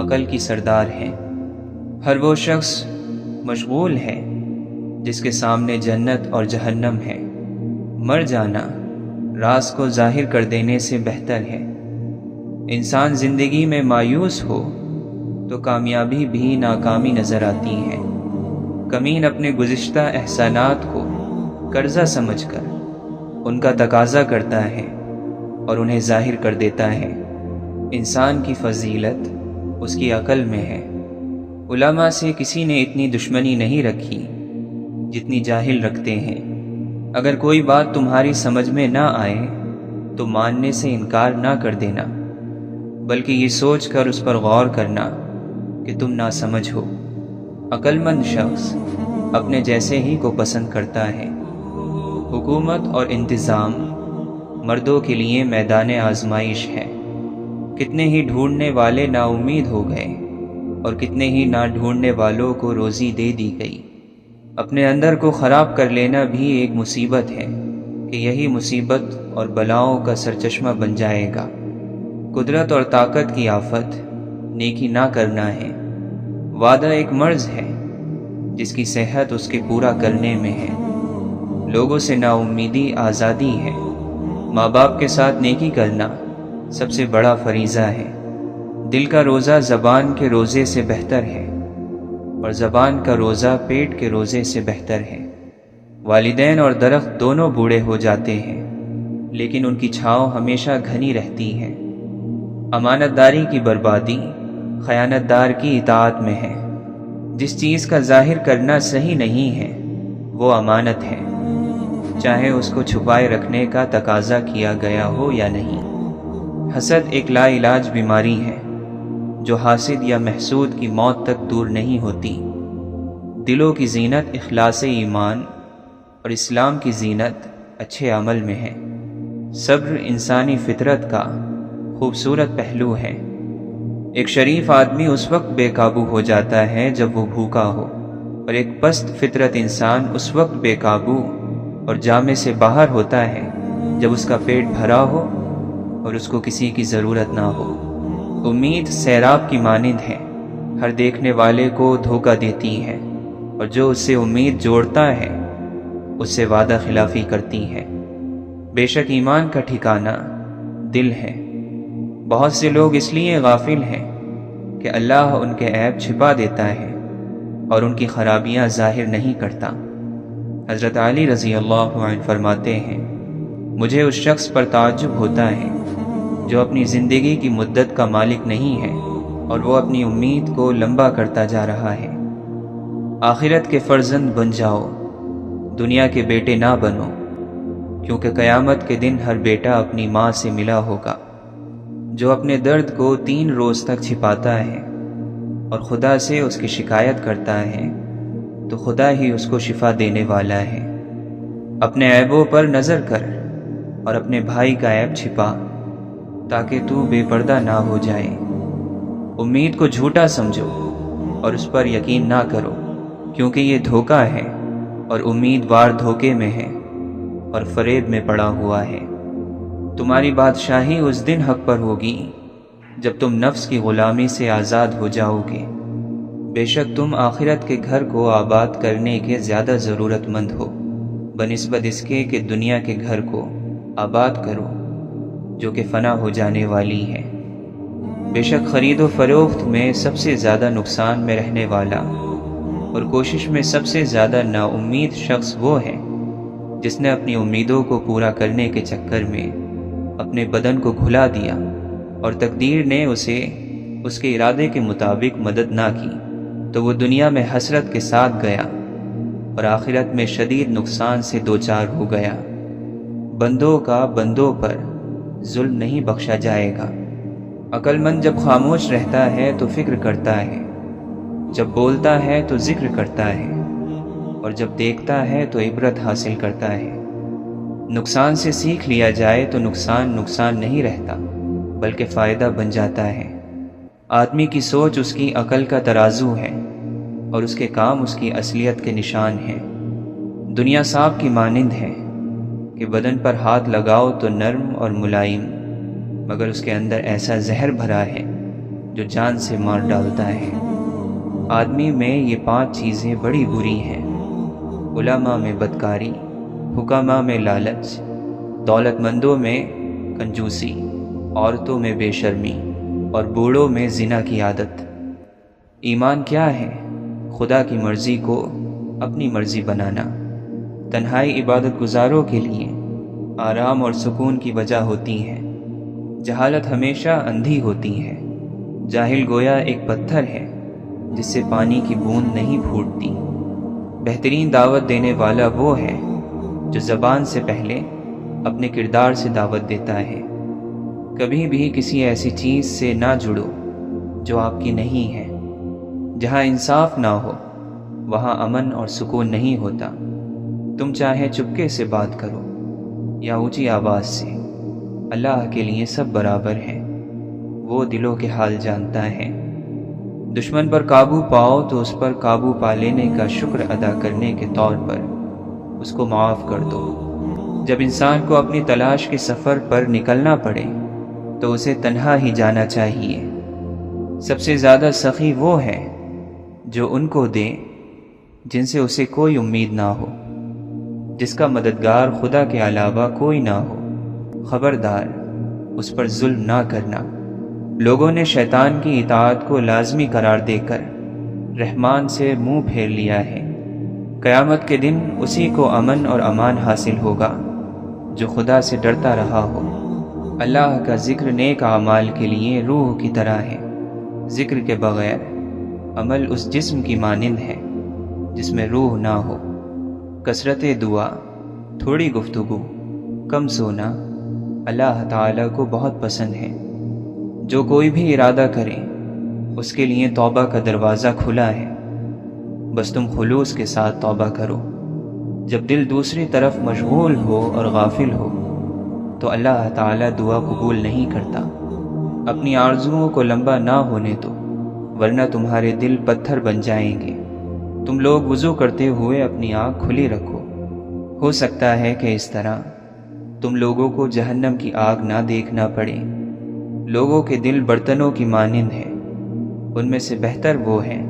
عقل کی سردار ہے۔ ہر وہ شخص مشغول ہے جس کے سامنے جنت اور جہنم ہے۔ مر جانا راز کو ظاہر کر دینے سے بہتر ہے۔ انسان زندگی میں مایوس ہو تو کامیابی بھی ناکامی نظر آتی ہے۔ کمین اپنے گزشتہ احسانات کو قرضہ سمجھ کر ان کا تقاضا کرتا ہے اور انہیں ظاہر کر دیتا ہے۔ انسان کی فضیلت اس کی عقل میں ہے۔ علماء سے کسی نے اتنی دشمنی نہیں رکھی جتنی جاہل رکھتے ہیں۔ اگر کوئی بات تمہاری سمجھ میں نہ آئے تو ماننے سے انکار نہ کر دینا، بلکہ یہ سوچ کر اس پر غور کرنا کہ تم ناسمجھ ہو۔ عقل مند شخص اپنے جیسے ہی کو پسند کرتا ہے۔ حکومت اور انتظام مردوں کے لیے میدان آزمائش ہے۔ کتنے ہی ڈھونڈنے والے نا امید ہو گئے اور کتنے ہی نہ ڈھونڈنے والوں کو روزی دے دی گئی۔ اپنے اندر کو خراب کر لینا بھی ایک مصیبت ہے کہ یہی مصیبت اور بلاؤں کا سرچشمہ بن جائے گا۔ قدرت اور طاقت کی آفت نیکی نہ کرنا ہے۔ وعدہ ایک مرض ہے جس کی صحت اس کے پورا کرنے میں ہے۔ لوگوں سے نا امیدی آزادی ہے۔ ماں باپ کے ساتھ نیکی کرنا سب سے بڑا فریضہ ہے۔ دل کا روزہ زبان کے روزے سے بہتر ہے اور زبان کا روزہ پیٹ کے روزے سے بہتر ہے۔ والدین اور درخت دونوں بوڑھے ہو جاتے ہیں لیکن ان کی چھاؤں ہمیشہ گھنی رہتی ہے۔ امانت داری کی بربادی خیانت دار کی اطاعت میں ہے۔ جس چیز کا ظاہر کرنا صحیح نہیں ہے وہ امانت ہے، چاہے اس کو چھپائے رکھنے کا تقاضا کیا گیا ہو یا نہیں۔ حسد ایک لا علاج بیماری ہے جو حاسد یا محسود کی موت تک دور نہیں ہوتی۔ دلوں کی زینت اخلاص ایمان اور اسلام کی زینت اچھے عمل میں ہے۔ صبر انسانی فطرت کا خوبصورت پہلو ہے۔ ایک شریف آدمی اس وقت بے قابو ہو جاتا ہے جب وہ بھوکا ہو، اور ایک پست فطرت انسان اس وقت بے قابو اور جامے سے باہر ہوتا ہے جب اس کا پیٹ بھرا ہو اور اس کو کسی کی ضرورت نہ ہو۔ امید سیراب کی مانند ہے، ہر دیکھنے والے کو دھوکہ دیتی ہے، اور جو اس سے امید جوڑتا ہے اس سے وعدہ خلافی کرتی ہے۔ بے شک ایمان کا ٹھکانہ دل ہے۔ بہت سے لوگ اس لیے غافل ہیں کہ اللہ ان کے عیب چھپا دیتا ہے اور ان کی خرابیاں ظاہر نہیں کرتا۔ حضرت علی رضی اللہ عنہ فرماتے ہیں، مجھے اس شخص پر تعجب ہوتا ہے جو اپنی زندگی کی مدت کا مالک نہیں ہے اور وہ اپنی امید کو لمبا کرتا جا رہا ہے۔ آخرت کے فرزند بن جاؤ، دنیا کے بیٹے نہ بنو، کیونکہ قیامت کے دن ہر بیٹا اپنی ماں سے ملا ہوگا۔ جو اپنے درد کو 3 روز تک چھپاتا ہے اور خدا سے اس کی شکایت کرتا ہے تو خدا ہی اس کو شفا دینے والا ہے۔ اپنے عیبوں پر نظر کر اور اپنے بھائی کا عیب چھپا تاکہ تو بے پردہ نہ ہو جائے۔ امید کو جھوٹا سمجھو اور اس پر یقین نہ کرو، کیونکہ یہ دھوکہ ہے اور امیدوار دھوکے میں ہے اور فریب میں پڑا ہوا ہے۔ تمہاری بادشاہی اس دن حق پر ہوگی جب تم نفس کی غلامی سے آزاد ہو جاؤ گے۔ بے شک تم آخرت کے گھر کو آباد کرنے کے زیادہ ضرورت مند ہو بنسبت اس کے کہ دنیا کے گھر کو آباد کرو جو کہ فنا ہو جانے والی ہے۔ بے شک خرید و فروخت میں سب سے زیادہ نقصان میں رہنے والا اور کوشش میں سب سے زیادہ نا امید شخص وہ ہے جس نے اپنی امیدوں کو پورا کرنے کے چکر میں اپنے بدن کو گھلا دیا اور تقدیر نے اسے اس کے ارادے کے مطابق مدد نہ کی تو وہ دنیا میں حسرت کے ساتھ گیا اور آخرت میں شدید نقصان سے دوچار ہو گیا۔ بندوں کا بندوں پر ظلم نہیں بخشا جائے گا۔ عقل مند جب خاموش رہتا ہے تو فکر کرتا ہے، جب بولتا ہے تو ذکر کرتا ہے اور جب دیکھتا ہے تو عبرت حاصل کرتا ہے۔ نقصان سے سیکھ لیا جائے تو نقصان نہیں رہتا بلکہ فائدہ بن جاتا ہے۔ آدمی کی سوچ اس کی عقل کا ترازو ہے اور اس کے کام اس کی اصلیت کے نشان ہیں۔ دنیا سانپ کی مانند ہے کہ بدن پر ہاتھ لگاؤ تو نرم اور ملائم، مگر اس کے اندر ایسا زہر بھرا ہے جو جان سے مار ڈالتا ہے۔ آدمی میں یہ 5 چیزیں بڑی بری ہیں: علماء میں بدکاری، حکماء میں لالچ، دولت مندوں میں کنجوسی، عورتوں میں بے شرمی اور بوڑھوں میں زنا کی عادت۔ ایمان کیا ہے؟ خدا کی مرضی کو اپنی مرضی بنانا۔ تنہائی عبادت گزاروں کے لیے آرام اور سکون کی وجہ ہوتی ہے۔ جہالت ہمیشہ اندھی ہوتی ہے۔ جاہل گویا ایک پتھر ہے جس سے پانی کی بوند نہیں پھوٹتی۔ بہترین دعوت دینے والا وہ ہے جو زبان سے پہلے اپنے کردار سے دعوت دیتا ہے۔ کبھی بھی کسی ایسی چیز سے نہ جڑو جو آپ کی نہیں ہے۔ جہاں انصاف نہ ہو وہاں امن اور سکون نہیں ہوتا۔ تم چاہے چپکے سے بات کرو یا اونچی آواز سے، اللہ کے لیے سب برابر ہیں، وہ دلوں کے حال جانتا ہے۔ دشمن پر قابو پاؤ تو اس پر قابو پا لینے کا شکر ادا کرنے کے طور پر اس کو معاف کر دو۔ جب انسان کو اپنی تلاش کے سفر پر نکلنا پڑے تو اسے تنہا ہی جانا چاہیے۔ سب سے زیادہ سخی وہ ہے جو ان کو دے جن سے اسے کوئی امید نہ ہو، جس کا مددگار خدا کے علاوہ کوئی نہ ہو۔ خبردار، اس پر ظلم نہ کرنا۔ لوگوں نے شیطان کی اطاعت کو لازمی قرار دے کر رحمان سے منہ پھیر لیا ہے۔ قیامت کے دن اسی کو امن اور امان حاصل ہوگا جو خدا سے ڈرتا رہا ہو۔ اللہ کا ذکر نیک اعمال کے لیے روح کی طرح ہے۔ ذکر کے بغیر عمل اس جسم کی مانند ہے جس میں روح نہ ہو۔ کثرت دعا، تھوڑی گفتگو، کم سونا اللہ تعالیٰ کو بہت پسند ہے۔ جو کوئی بھی ارادہ کرے اس کے لیے توبہ کا دروازہ کھلا ہے، بس تم خلوص کے ساتھ توبہ کرو۔ جب دل دوسری طرف مشغول ہو اور غافل ہو تو اللہ تعالیٰ دعا قبول نہیں کرتا۔ اپنی آرزوؤں کو لمبا نہ ہونے دو ورنہ تمہارے دل پتھر بن جائیں گے۔ تم لوگ وضو کرتے ہوئے اپنی آنکھ کھلی رکھو، ہو سکتا ہے کہ اس طرح تم لوگوں کو جہنم کی آگ نہ دیکھنا پڑے۔ لوگوں کے دل برتنوں کی مانند ہیں، ان میں سے بہتر وہ ہے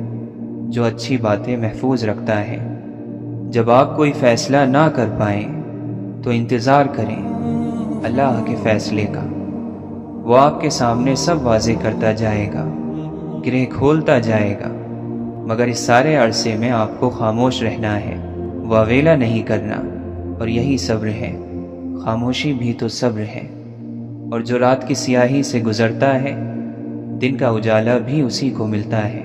جو اچھی باتیں محفوظ رکھتا ہے۔ جب آپ کوئی فیصلہ نہ کر پائیں تو انتظار کریں اللہ کے فیصلے کا، وہ آپ کے سامنے سب واضح کرتا جائے گا، گرہ کھولتا جائے گا، مگر اس سارے عرصے میں آپ کو خاموش رہنا ہے۔ واویلا نہیں کرنا، اور یہی صبر ہے۔ خاموشی بھی تو صبر ہے۔ اور جو رات کی سیاہی سے گزرتا ہے، دن کا اجالا بھی اسی کو ملتا ہے،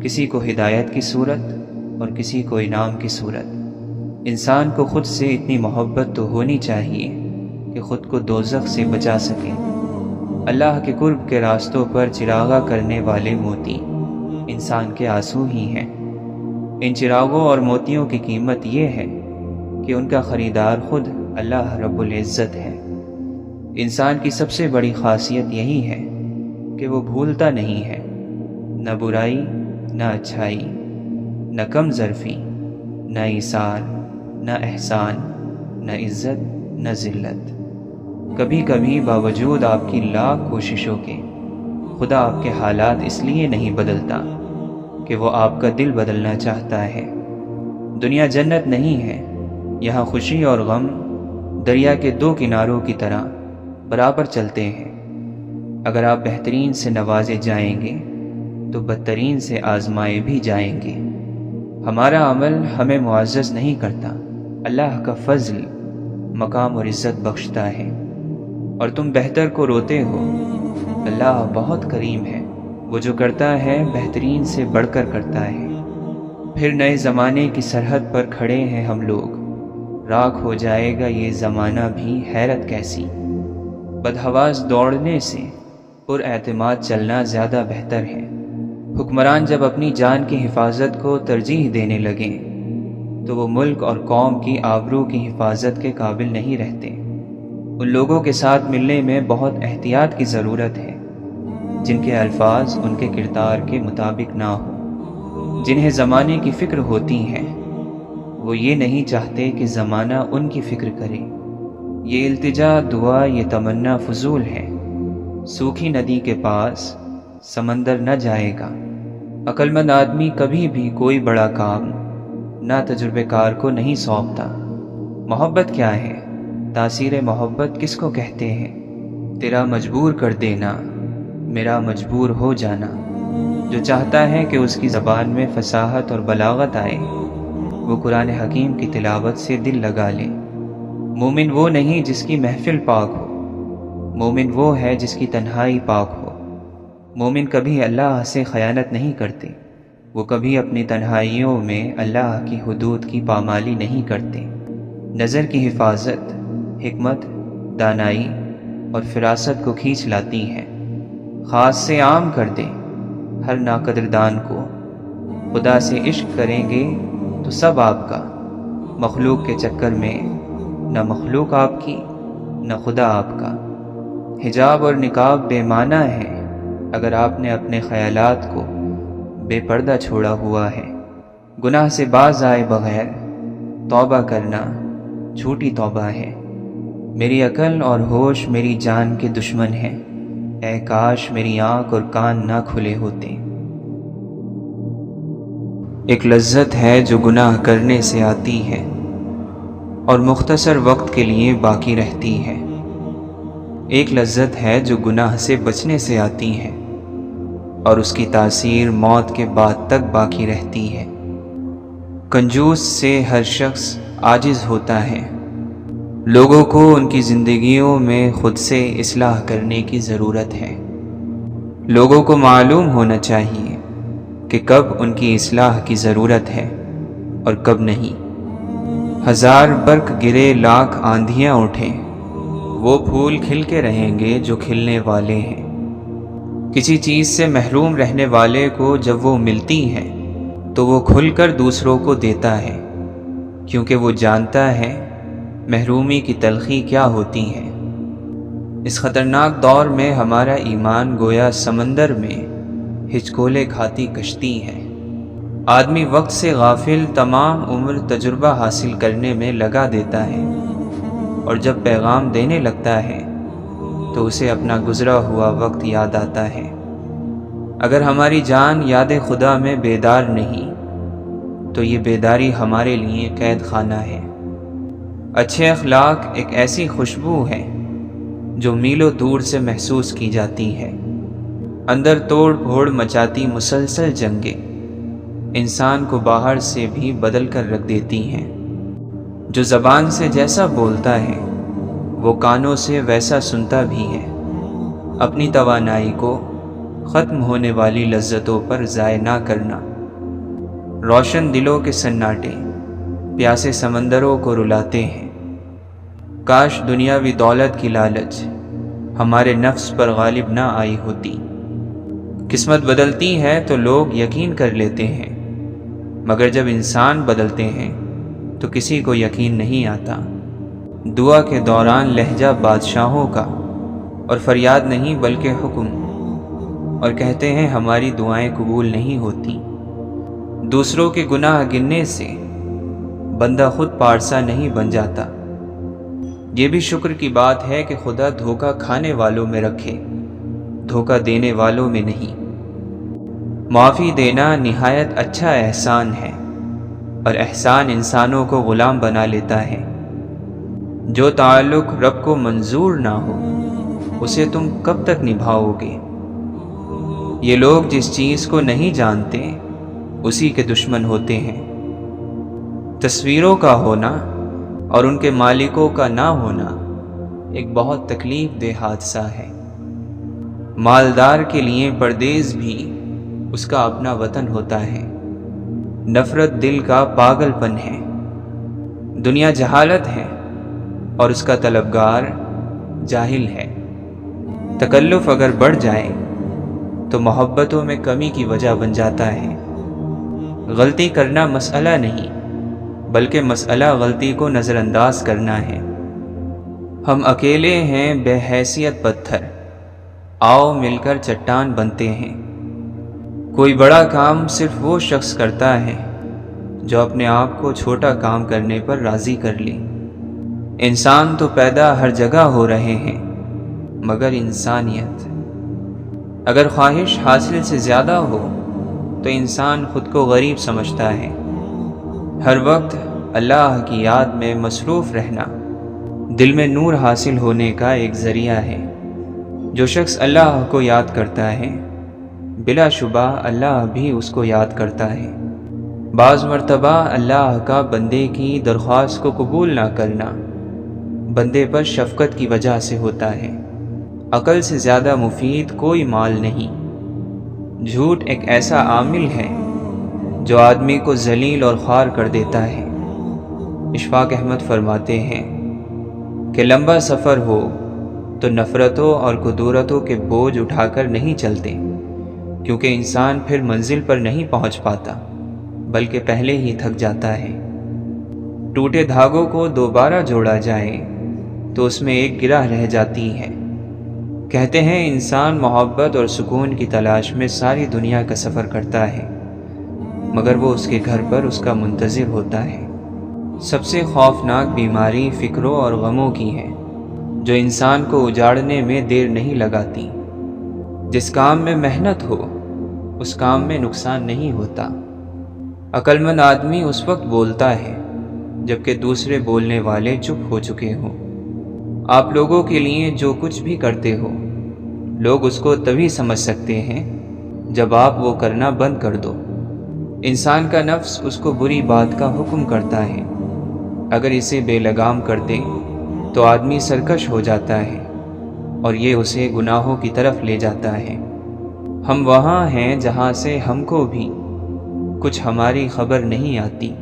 کسی کو ہدایت کی صورت اور کسی کو انعام کی صورت۔ انسان کو خود سے اتنی محبت تو ہونی چاہیے کہ خود کو دوزخ سے بچا سکے۔ اللہ کے قرب کے راستوں پر چراغاں کرنے والے موتی انسان کے آنسو ہی ہیں۔ ان چراغوں اور موتیوں کی قیمت یہ ہے کہ ان کا خریدار خود اللہ رب العزت ہے۔ انسان کی سب سے بڑی خاصیت یہی ہے کہ وہ بھولتا نہیں ہے، نہ برائی نہ اچھائی، نہ کم ظرفی، نہ ایثار، نہ احسان، نہ عزت، نہ ذلت۔ کبھی کبھی باوجود آپ کی لاکھ کوششوں کے خدا آپ کے حالات اس لیے نہیں بدلتا کہ وہ آپ کا دل بدلنا چاہتا ہے۔ دنیا جنت نہیں ہے، یہاں خوشی اور غم دریا کے دو کناروں کی طرح برابر چلتے ہیں۔ اگر آپ بہترین سے نوازے جائیں گے تو بدترین سے آزمائے بھی جائیں گے۔ ہمارا عمل ہمیں معزز نہیں کرتا، اللہ کا فضل مقام اور عزت بخشتا ہے۔ اور تم بہتر کو روتے ہو، اللہ بہت کریم ہے، وہ جو کرتا ہے بہترین سے بڑھ کر کرتا ہے۔ پھر نئے زمانے کی سرحد پر کھڑے ہیں ہم لوگ، راکھ ہو جائے گا یہ زمانہ بھی، حیرت کیسی۔ بدحواس دوڑنے سے پر اعتماد چلنا زیادہ بہتر ہے۔ حکمران جب اپنی جان کی حفاظت کو ترجیح دینے لگیں تو وہ ملک اور قوم کی آبرو کی حفاظت کے قابل نہیں رہتے۔ ان لوگوں کے ساتھ ملنے میں بہت احتیاط کی ضرورت ہے جن کے الفاظ ان کے کردار کے مطابق نہ ہو۔ جنہیں زمانے کی فکر ہوتی ہے وہ یہ نہیں چاہتے کہ زمانہ ان کی فکر کرے۔ یہ التجا، دعا، یہ تمنا فضول ہے۔ سوکھی ندی کے پاس سمندر نہ جائے گا۔ عقل مند آدمی کبھی بھی کوئی بڑا کام نہ تجربے کار کو نہیں سونپتا۔ محبت کیا ہے؟ تاثیر محبت کس کو کہتے ہیں؟ تیرا مجبور کر دینا، میرا مجبور ہو جانا۔ جو چاہتا ہے کہ اس کی زبان میں فصاحت اور بلاغت آئے وہ قرآن حکیم کی تلاوت سے دل لگا لے۔ مومن وہ نہیں جس کی محفل پاک ہو، مومن وہ ہے جس کی تنہائی پاک ہو۔ مومن کبھی اللہ سے خیانت نہیں کرتے، وہ کبھی اپنی تنہائیوں میں اللہ کی حدود کی پامالی نہیں کرتے۔ نظر کی حفاظت حکمت، دانائی اور فراست کو کھینچ لاتی ہے۔ خاص سے عام کر دے ہر ناقدردان کو۔ خدا سے عشق کریں گے تو سب آپ کا، مخلوق کے چکر میں نہ مخلوق آپ کی نہ خدا آپ کا۔ حجاب اور نقاب بے معنی ہے اگر آپ نے اپنے خیالات کو بے پردہ چھوڑا ہوا ہے۔ گناہ سے باز آئے بغیر توبہ کرنا جھوٹی توبہ ہے۔ میری عقل اور ہوش میری جان کے دشمن ہیں، اے کاش میری آنکھ اور کان نہ کھلے ہوتے۔ ایک لذت ہے جو گناہ کرنے سے آتی ہے اور مختصر وقت کے لیے باقی رہتی ہے۔ ایک لذت ہے جو گناہ سے بچنے سے آتی ہے اور اس کی تاثیر موت کے بعد تک باقی رہتی ہے۔ کنجوس سے ہر شخص عاجز ہوتا ہے۔ لوگوں کو ان کی زندگیوں میں خود سے اصلاح کرنے کی ضرورت ہے۔ لوگوں کو معلوم ہونا چاہیے کہ کب ان کی اصلاح کی ضرورت ہے اور کب نہیں۔ ہزار برق گرے، لاکھ آندھیاں اٹھیں، وہ پھول کھل کے رہیں گے جو کھلنے والے ہیں۔ کسی چیز سے محروم رہنے والے کو جب وہ ملتی ہے تو وہ کھل کر دوسروں کو دیتا ہے، کیونکہ وہ جانتا ہے محرومی کی تلخی کیا ہوتی ہے۔ اس خطرناک دور میں ہمارا ایمان گویا سمندر میں ہچکولے کھاتی کشتی ہے۔ آدمی وقت سے غافل تمام عمر تجربہ حاصل کرنے میں لگا دیتا ہے، اور جب پیغام دینے لگتا ہے تو اسے اپنا گزرا ہوا وقت یاد آتا ہے۔ اگر ہماری جان یاد خدا میں بیدار نہیں تو یہ بیداری ہمارے لیے قید خانہ ہے۔ اچھے اخلاق ایک ایسی خوشبو ہے جو میلوں دور سے محسوس کی جاتی ہے۔ اندر توڑ پھوڑ مچاتی مسلسل جنگیں انسان کو باہر سے بھی بدل کر رکھ دیتی ہیں۔ جو زبان سے جیسا بولتا ہے وہ کانوں سے ویسا سنتا بھی ہے۔ اپنی توانائی کو ختم ہونے والی لذتوں پر ضائع نہ کرنا۔ روشن دلوں کے سناٹے پیاسے سمندروں کو رلاتے ہیں۔ کاش دنیاوی دولت کی لالچ ہمارے نفس پر غالب نہ آئی ہوتی۔ قسمت بدلتی ہے تو لوگ یقین کر لیتے ہیں، مگر جب انسان بدلتے ہیں تو کسی کو یقین نہیں آتا۔ دعا کے دوران لہجہ بادشاہوں کا اور فریاد نہیں بلکہ حکم، اور کہتے ہیں ہماری دعائیں قبول نہیں ہوتی۔ دوسروں کے گناہ گننے سے بندہ خود پارسا نہیں بن جاتا۔ یہ بھی شکر کی بات ہے کہ خدا دھوکہ کھانے والوں میں رکھے، دھوکہ دینے والوں میں نہیں۔ معافی دینا نہایت اچھا احسان ہے، اور احسان انسانوں کو غلام بنا لیتا ہے۔ جو تعلق رب کو منظور نہ ہو اسے تم کب تک نبھاؤ گے؟ یہ لوگ جس چیز کو نہیں جانتے اسی کے دشمن ہوتے ہیں۔ تصویروں کا ہونا اور ان کے مالکوں کا نہ ہونا ایک بہت تکلیف دہ حادثہ ہے۔ مالدار کے لیے پردیس بھی اس کا اپنا وطن ہوتا ہے۔ نفرت دل کا پاگل پن ہے۔ دنیا جہالت ہے اور اس کا طلبگار جاہل ہے۔ تکلف اگر بڑھ جائے تو محبتوں میں کمی کی وجہ بن جاتا ہے۔ غلطی کرنا مسئلہ نہیں بلکہ مسئلہ غلطی کو نظر انداز کرنا ہے۔ ہم اکیلے ہیں بے حیثیت پتھر، آؤ مل کر چٹان بنتے ہیں۔ کوئی بڑا کام صرف وہ شخص کرتا ہے جو اپنے آپ کو چھوٹا کام کرنے پر راضی کر لے۔ انسان تو پیدا ہر جگہ ہو رہے ہیں مگر انسانیت، اگر خواہش حاصل سے زیادہ ہو تو انسان خود کو غریب سمجھتا ہے۔ ہر وقت اللہ کی یاد میں مصروف رہنا دل میں نور حاصل ہونے کا ایک ذریعہ ہے۔ جو شخص اللہ کو یاد کرتا ہے بلا شبہ اللہ بھی اس کو یاد کرتا ہے۔ بعض مرتبہ اللہ کا بندے کی درخواست کو قبول نہ کرنا بندے پر شفقت کی وجہ سے ہوتا ہے۔ عقل سے زیادہ مفید کوئی مال نہیں۔ جھوٹ ایک ایسا عامل ہے جو آدمی کو ذلیل اور خوار کر دیتا ہے۔ اشفاق احمد فرماتے ہیں کہ لمبا سفر ہو تو نفرتوں اور کدورتوں کے بوجھ اٹھا کر نہیں چلتے، کیونکہ انسان پھر منزل پر نہیں پہنچ پاتا بلکہ پہلے ہی تھک جاتا ہے۔ ٹوٹے دھاگوں کو دوبارہ جوڑا جائے تو اس میں ایک گرہ رہ جاتی ہے۔ کہتے ہیں انسان محبت اور سکون کی تلاش میں ساری دنیا کا سفر کرتا ہے مگر وہ اس کے گھر پر اس کا منتظر ہوتا ہے۔ سب سے خوفناک بیماری فکروں اور غموں کی ہے جو انسان کو اجاڑنے میں دیر نہیں لگاتی۔ جس کام میں محنت ہو اس کام میں نقصان نہیں ہوتا۔ عقل مند آدمی اس وقت بولتا ہے جبکہ دوسرے بولنے والے چپ ہو چکے ہوں۔ آپ لوگوں کے لیے جو کچھ بھی کرتے ہو لوگ اس کو تبھی سمجھ سکتے ہیں جب آپ وہ کرنا بند کر دو۔ انسان کا نفس اس کو بری بات کا حکم کرتا ہے، اگر اسے بے لگام کر دے تو آدمی سرکش ہو جاتا ہے اور یہ اسے گناہوں کی طرف لے جاتا ہے۔ ہم وہاں ہیں جہاں سے ہم کو بھی کچھ ہماری خبر نہیں آتی۔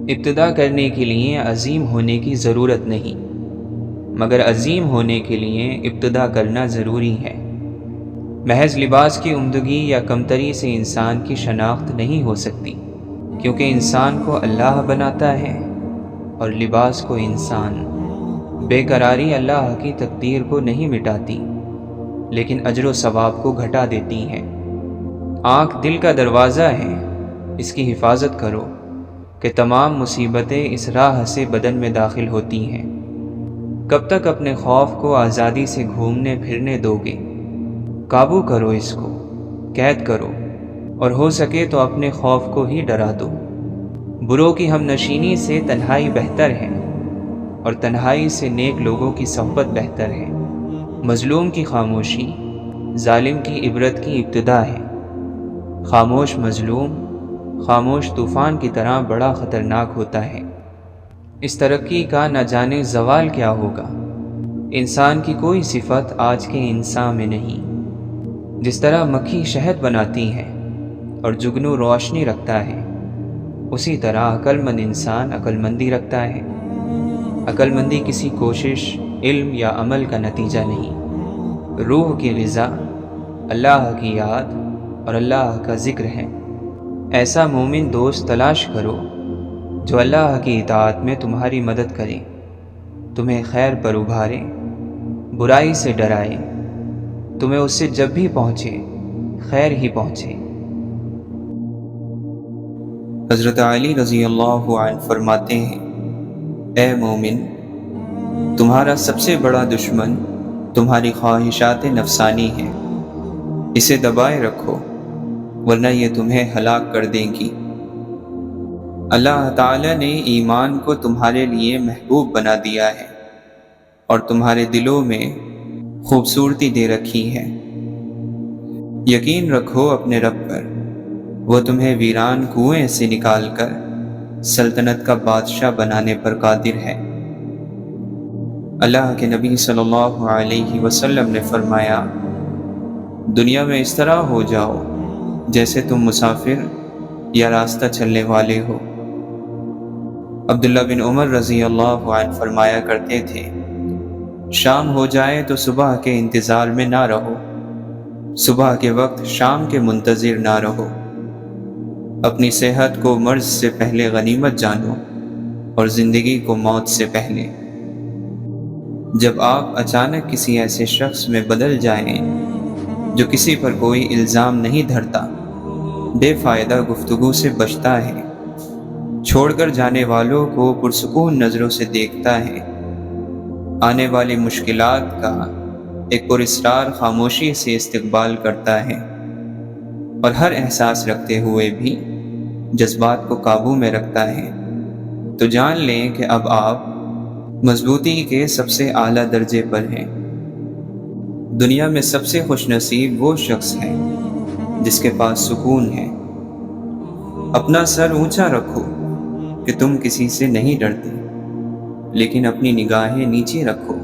ابتدا کرنے کے لیے عظیم ہونے کی ضرورت نہیں، مگر عظیم ہونے کے لیے ابتدا کرنا ضروری ہے۔ محض لباس کی عمدگی یا کمتری سے انسان کی شناخت نہیں ہو سکتی، کیونکہ انسان کو اللہ بناتا ہے اور لباس کو انسان۔ بے قراری اللہ کی تقدیر کو نہیں مٹاتی لیکن اجر و ثواب کو گھٹا دیتی ہے۔ آنکھ دل کا دروازہ ہے، اس کی حفاظت کرو کہ تمام مصیبتیں اس راہ سے بدن میں داخل ہوتی ہیں۔ کب تک اپنے خوف کو آزادی سے گھومنے پھرنے دو گے؟ قابو کرو اس کو، قید کرو، اور ہو سکے تو اپنے خوف کو ہی ڈرا دو۔ بروں کی ہم نشینی سے تنہائی بہتر ہے اور تنہائی سے نیک لوگوں کی صحبت بہتر ہے۔ مظلوم کی خاموشی ظالم کی عبرت کی ابتدا ہے۔ خاموش مظلوم خاموش طوفان کی طرح بڑا خطرناک ہوتا ہے۔ اس ترقی کا نہ جانے زوال کیا ہوگا۔ انسان کی کوئی صفت آج کے انسان میں نہیں۔ جس طرح مکھی شہد بناتی ہے اور جگنو روشنی رکھتا ہے، اسی طرح عقل مند انسان عقل مندی رکھتا ہے۔ عقل مندی کسی کوشش، علم یا عمل کا نتیجہ نہیں۔ روح کی غذا اللہ کی یاد اور اللہ کا ذکر ہے۔ ایسا مومن دوست تلاش کرو جو اللہ کی اطاعت میں تمہاری مدد کرے، تمہیں خیر پر ابھارے، برائی سے ڈرائے، تمہیں اس سے جب بھی پہنچے خیر ہی پہنچے۔ حضرت علی رضی اللہ عنہ فرماتے ہیں، اے مومن، تمہارا سب سے بڑا دشمن تمہاری خواہشات نفسانی ہے، اسے دبائے رکھو ورنہ یہ تمہیں ہلاک کر دیں گی۔ اللہ تعالیٰ نے ایمان کو تمہارے لیے محبوب بنا دیا ہے اور تمہارے دلوں میں خوبصورتی دے رکھی ہے۔ یقین رکھو اپنے رب پر، وہ تمہیں ویران کنویں سے نکال کر سلطنت کا بادشاہ بنانے پر قادر ہے۔ اللہ کے نبی صلی اللہ علیہ وسلم نے فرمایا، دنیا میں اس طرح ہو جاؤ جیسے تم مسافر یا راستہ چلنے والے ہو۔ عبداللہ بن عمر رضی اللہ عنہ فرمایا کرتے تھے، شام ہو جائے تو صبح کے انتظار میں نہ رہو، صبح کے وقت شام کے منتظر نہ رہو۔ اپنی صحت کو مرض سے پہلے غنیمت جانو اور زندگی کو موت سے پہلے۔ جب آپ اچانک کسی ایسے شخص میں بدل جائیں جو کسی پر کوئی الزام نہیں دھرتا، بے فائدہ گفتگو سے بچتا ہے، چھوڑ کر جانے والوں کو پرسکون نظروں سے دیکھتا ہے، آنے والی مشکلات کا ایک پراسرار خاموشی سے استقبال کرتا ہے، اور ہر احساس رکھتے ہوئے بھی جذبات کو قابو میں رکھتا ہے، تو جان لیں کہ اب آپ مضبوطی کے سب سے اعلیٰ درجے پر ہیں۔ دنیا میں سب سے خوش نصیب وہ شخص ہے جس کے پاس سکون ہے۔ اپنا سر اونچا رکھو کہ تم کسی سے نہیں ڈرتے، لیکن اپنی نگاہیں نیچے رکھو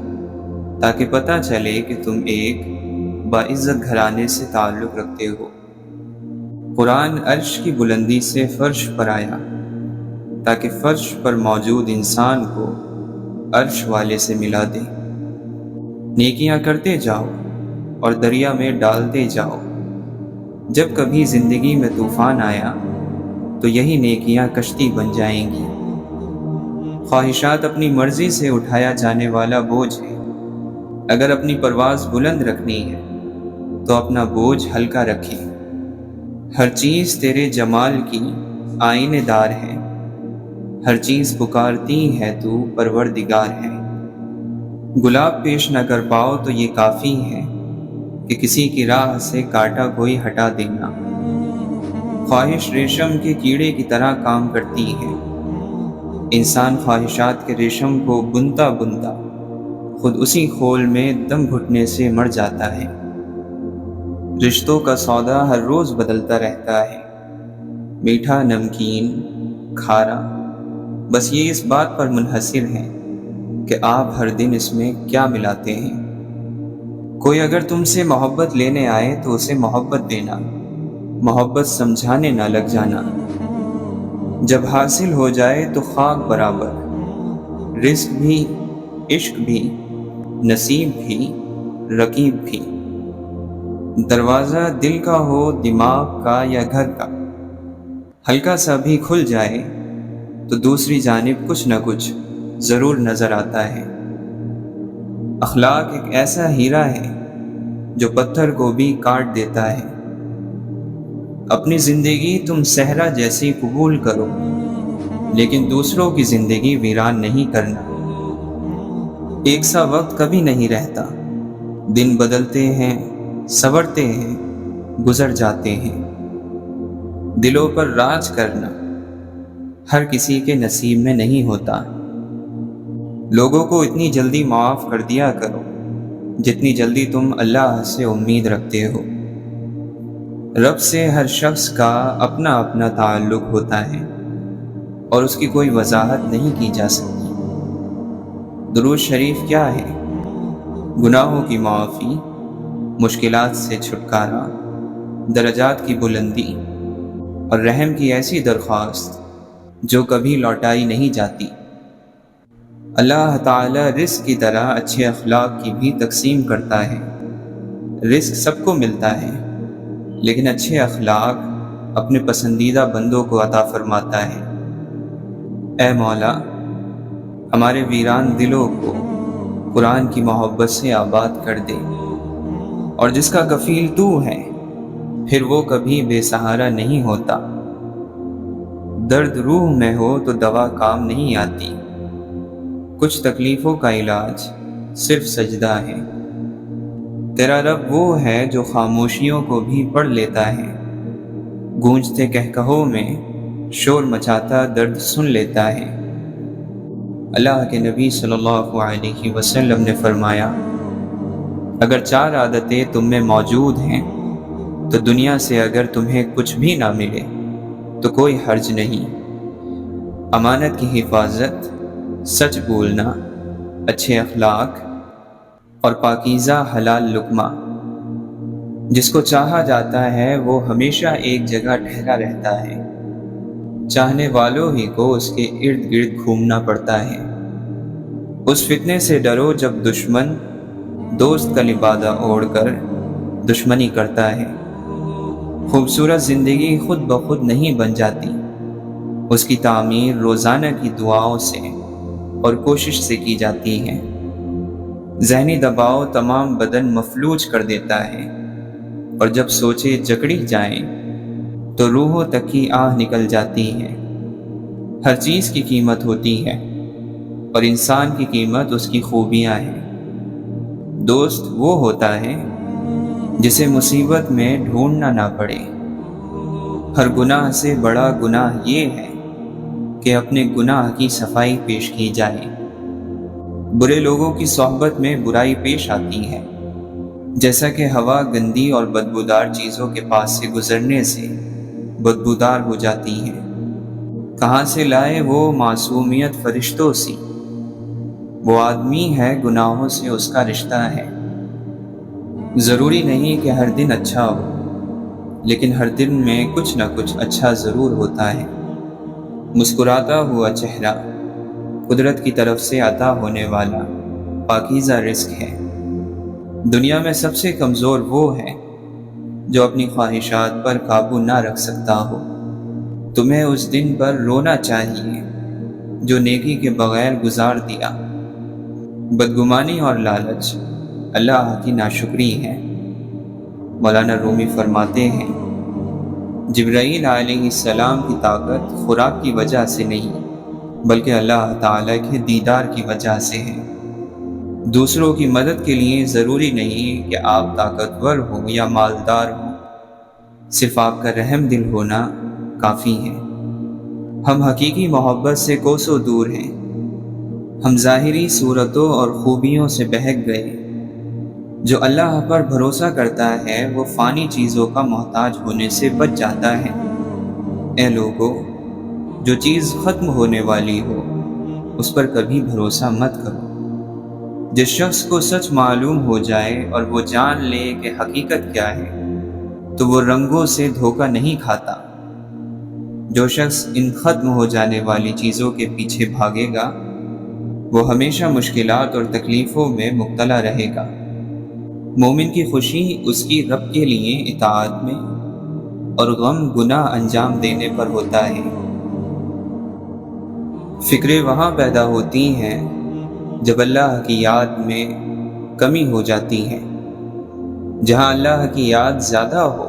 تاکہ پتہ چلے کہ تم ایک باعزت گھرانے سے تعلق رکھتے ہو۔ قرآن عرش کی بلندی سے فرش پر آیا تاکہ فرش پر موجود انسان کو عرش والے سے ملا دے۔ نیکیاں کرتے جاؤ اور دریا میں ڈالتے جاؤ۔ جب کبھی زندگی میں طوفان آیا تو یہی نیکیاں کشتی بن جائیں گی۔ خواہشات اپنی مرضی سے اٹھایا جانے والا بوجھ ہے۔ اگر اپنی پرواز بلند رکھنی ہے تو اپنا بوجھ ہلکا رکھے۔ ہر چیز تیرے جمال کی آئینے دار ہے، ہر چیز پکارتی ہے تو پروردگار ہے۔ گلاب پیش نہ کر پاؤ تو یہ کافی ہے کہ کسی کی راہ سے کانٹا کوئی ہٹا دینا۔ خواہش ریشم کے کیڑے کی طرح کام کرتی ہے۔ انسان خواہشات کے ریشم کو بنتا بنتا خود اسی خول میں دم گھٹنے سے مر جاتا ہے۔ رشتوں کا سودا ہر روز بدلتا رہتا ہے، میٹھا، نمکین، کھارا، بس یہ اس بات پر منحصر ہے کہ آپ ہر دن اس میں کیا ملاتے ہیں۔ کوئی اگر تم سے محبت لینے آئے تو اسے محبت دینا، محبت سمجھانے نہ لگ جانا۔ جب حاصل ہو جائے تو خاک برابر، رزق بھی، عشق بھی، نصیب بھی، رقیب بھی۔ دروازہ دل کا ہو، دماغ کا یا گھر کا، ہلکا سا بھی کھل جائے تو دوسری جانب کچھ نہ کچھ ضرور نظر آتا ہے۔ اخلاق ایک ایسا ہیرا ہے جو پتھر کو بھی کاٹ دیتا ہے۔ اپنی زندگی تم صحرا جیسی قبول کرو، لیکن دوسروں کی زندگی ویران نہیں کرنا۔ ایک سا وقت کبھی نہیں رہتا، دن بدلتے ہیں، سنورتے ہیں، گزر جاتے ہیں۔ دلوں پر راج کرنا ہر کسی کے نصیب میں نہیں ہوتا۔ لوگوں کو اتنی جلدی معاف کر دیا کرو جتنی جلدی تم اللہ سے امید رکھتے ہو۔ رب سے ہر شخص کا اپنا اپنا تعلق ہوتا ہے اور اس کی کوئی وضاحت نہیں کی جا سکتی۔ درود شریف کیا ہے؟ گناہوں کی معافی، مشکلات سے چھٹکارا، درجات کی بلندی اور رحم کی ایسی درخواست جو کبھی لوٹائی نہیں جاتی۔ اللہ تعالی رزق کی طرح اچھے اخلاق کی بھی تقسیم کرتا ہے۔ رزق سب کو ملتا ہے، لیکن اچھے اخلاق اپنے پسندیدہ بندوں کو عطا فرماتا ہے۔ اے مولا، ہمارے ویران دلوں کو قرآن کی محبت سے آباد کر دے، اور جس کا کفیل تو ہے پھر وہ کبھی بے سہارا نہیں ہوتا۔ درد روح میں ہو تو دوا کام نہیں آتی، کچھ تکلیفوں کا علاج صرف سجدہ ہے۔ تیرا رب وہ ہے جو خاموشیوں کو بھی پڑھ لیتا ہے، گونجتے کہکہوں میں شور مچاتا درد سن لیتا ہے۔ اللہ کے نبی صلی اللہ علیہ وسلم نے فرمایا، اگر 4 عادتیں تم میں موجود ہیں تو دنیا سے اگر تمہیں کچھ بھی نہ ملے تو کوئی حرج نہیں۔ امانت کی حفاظت، سچ بولنا، اچھے اخلاق اور پاکیزہ حلال لقمہ۔ جس کو چاہا جاتا ہے وہ ہمیشہ ایک جگہ ٹھہرا رہتا ہے، چاہنے والوں ہی کو اس کے ارد گرد گھومنا پڑتا ہے۔ اس فتنے سے ڈرو جب دشمن دوست کا لبادہ اوڑھ کر دشمنی کرتا ہے۔ خوبصورت زندگی خود بخود نہیں بن جاتی، اس کی تعمیر روزانہ کی دعاؤں سے اور کوشش سے کی جاتی ہے۔ ذہنی دباؤ تمام بدن مفلوج کر دیتا ہے، اور جب سوچے جکڑی جائیں تو روحوں تک کی آہ نکل جاتی ہے۔ ہر چیز کی قیمت ہوتی ہے، اور انسان کی قیمت اس کی خوبیاں ہیں۔ دوست وہ ہوتا ہے جسے مصیبت میں ڈھونڈنا نہ پڑے۔ ہر گناہ سے بڑا گناہ یہ ہے کہ اپنے گناہ کی صفائی پیش کی جائے۔ برے لوگوں کی صحبت میں برائی پیش آتی ہے، جیسا کہ ہوا گندی اور بدبودار چیزوں کے پاس سے گزرنے سے بدبودار ہو جاتی ہے۔ کہاں سے لائے وہ معصومیت فرشتوں سی، وہ آدمی ہے گناہوں سے اس کا رشتہ ہے۔ ضروری نہیں کہ ہر دن اچھا ہو، لیکن ہر دن میں کچھ نہ کچھ اچھا ضرور ہوتا ہے۔ مسکراتا ہوا چہرہ قدرت کی طرف سے عطا ہونے والا پاکیزہ رزق ہے۔ دنیا میں سب سے کمزور وہ ہے جو اپنی خواہشات پر قابو نہ رکھ سکتا ہو۔ تمہیں اس دن پر رونا چاہیے جو نیکی کے بغیر گزار دیا۔ بدگمانی اور لالچ اللہ کی ناشکری ہے۔ مولانا رومی فرماتے ہیں، جبرائیل علیہ السلام کی طاقت خوراک کی وجہ سے نہیں بلکہ اللہ تعالیٰ کے دیدار کی وجہ سے ہے۔ دوسروں کی مدد کے لیے ضروری نہیں کہ آپ طاقتور ہو یا مالدار ہو، صرف آپ کا رحم دل ہونا کافی ہے۔ ہم حقیقی محبت سے کوسوں دور ہیں، ہم ظاہری صورتوں اور خوبیوں سے بہک گئے۔ جو اللہ پر بھروسہ کرتا ہے وہ فانی چیزوں کا محتاج ہونے سے بچ جاتا ہے۔ اے لوگو، جو چیز ختم ہونے والی ہو اس پر کبھی بھروسہ مت کرو۔ جس شخص کو سچ معلوم ہو جائے اور وہ جان لے کہ حقیقت کیا ہے تو وہ رنگوں سے دھوکہ نہیں کھاتا۔ جو شخص ان ختم ہو جانے والی چیزوں کے پیچھے بھاگے گا وہ ہمیشہ مشکلات اور تکلیفوں میں مبتلا رہے گا۔ مومن کی خوشی اس کی رب کے لیے اطاعت میں اور غم گناہ انجام دینے پر ہوتا ہے۔ فکریں وہاں پیدا ہوتی ہیں جب اللہ کی یاد میں کمی ہو جاتی ہے۔ جہاں اللہ کی یاد زیادہ ہو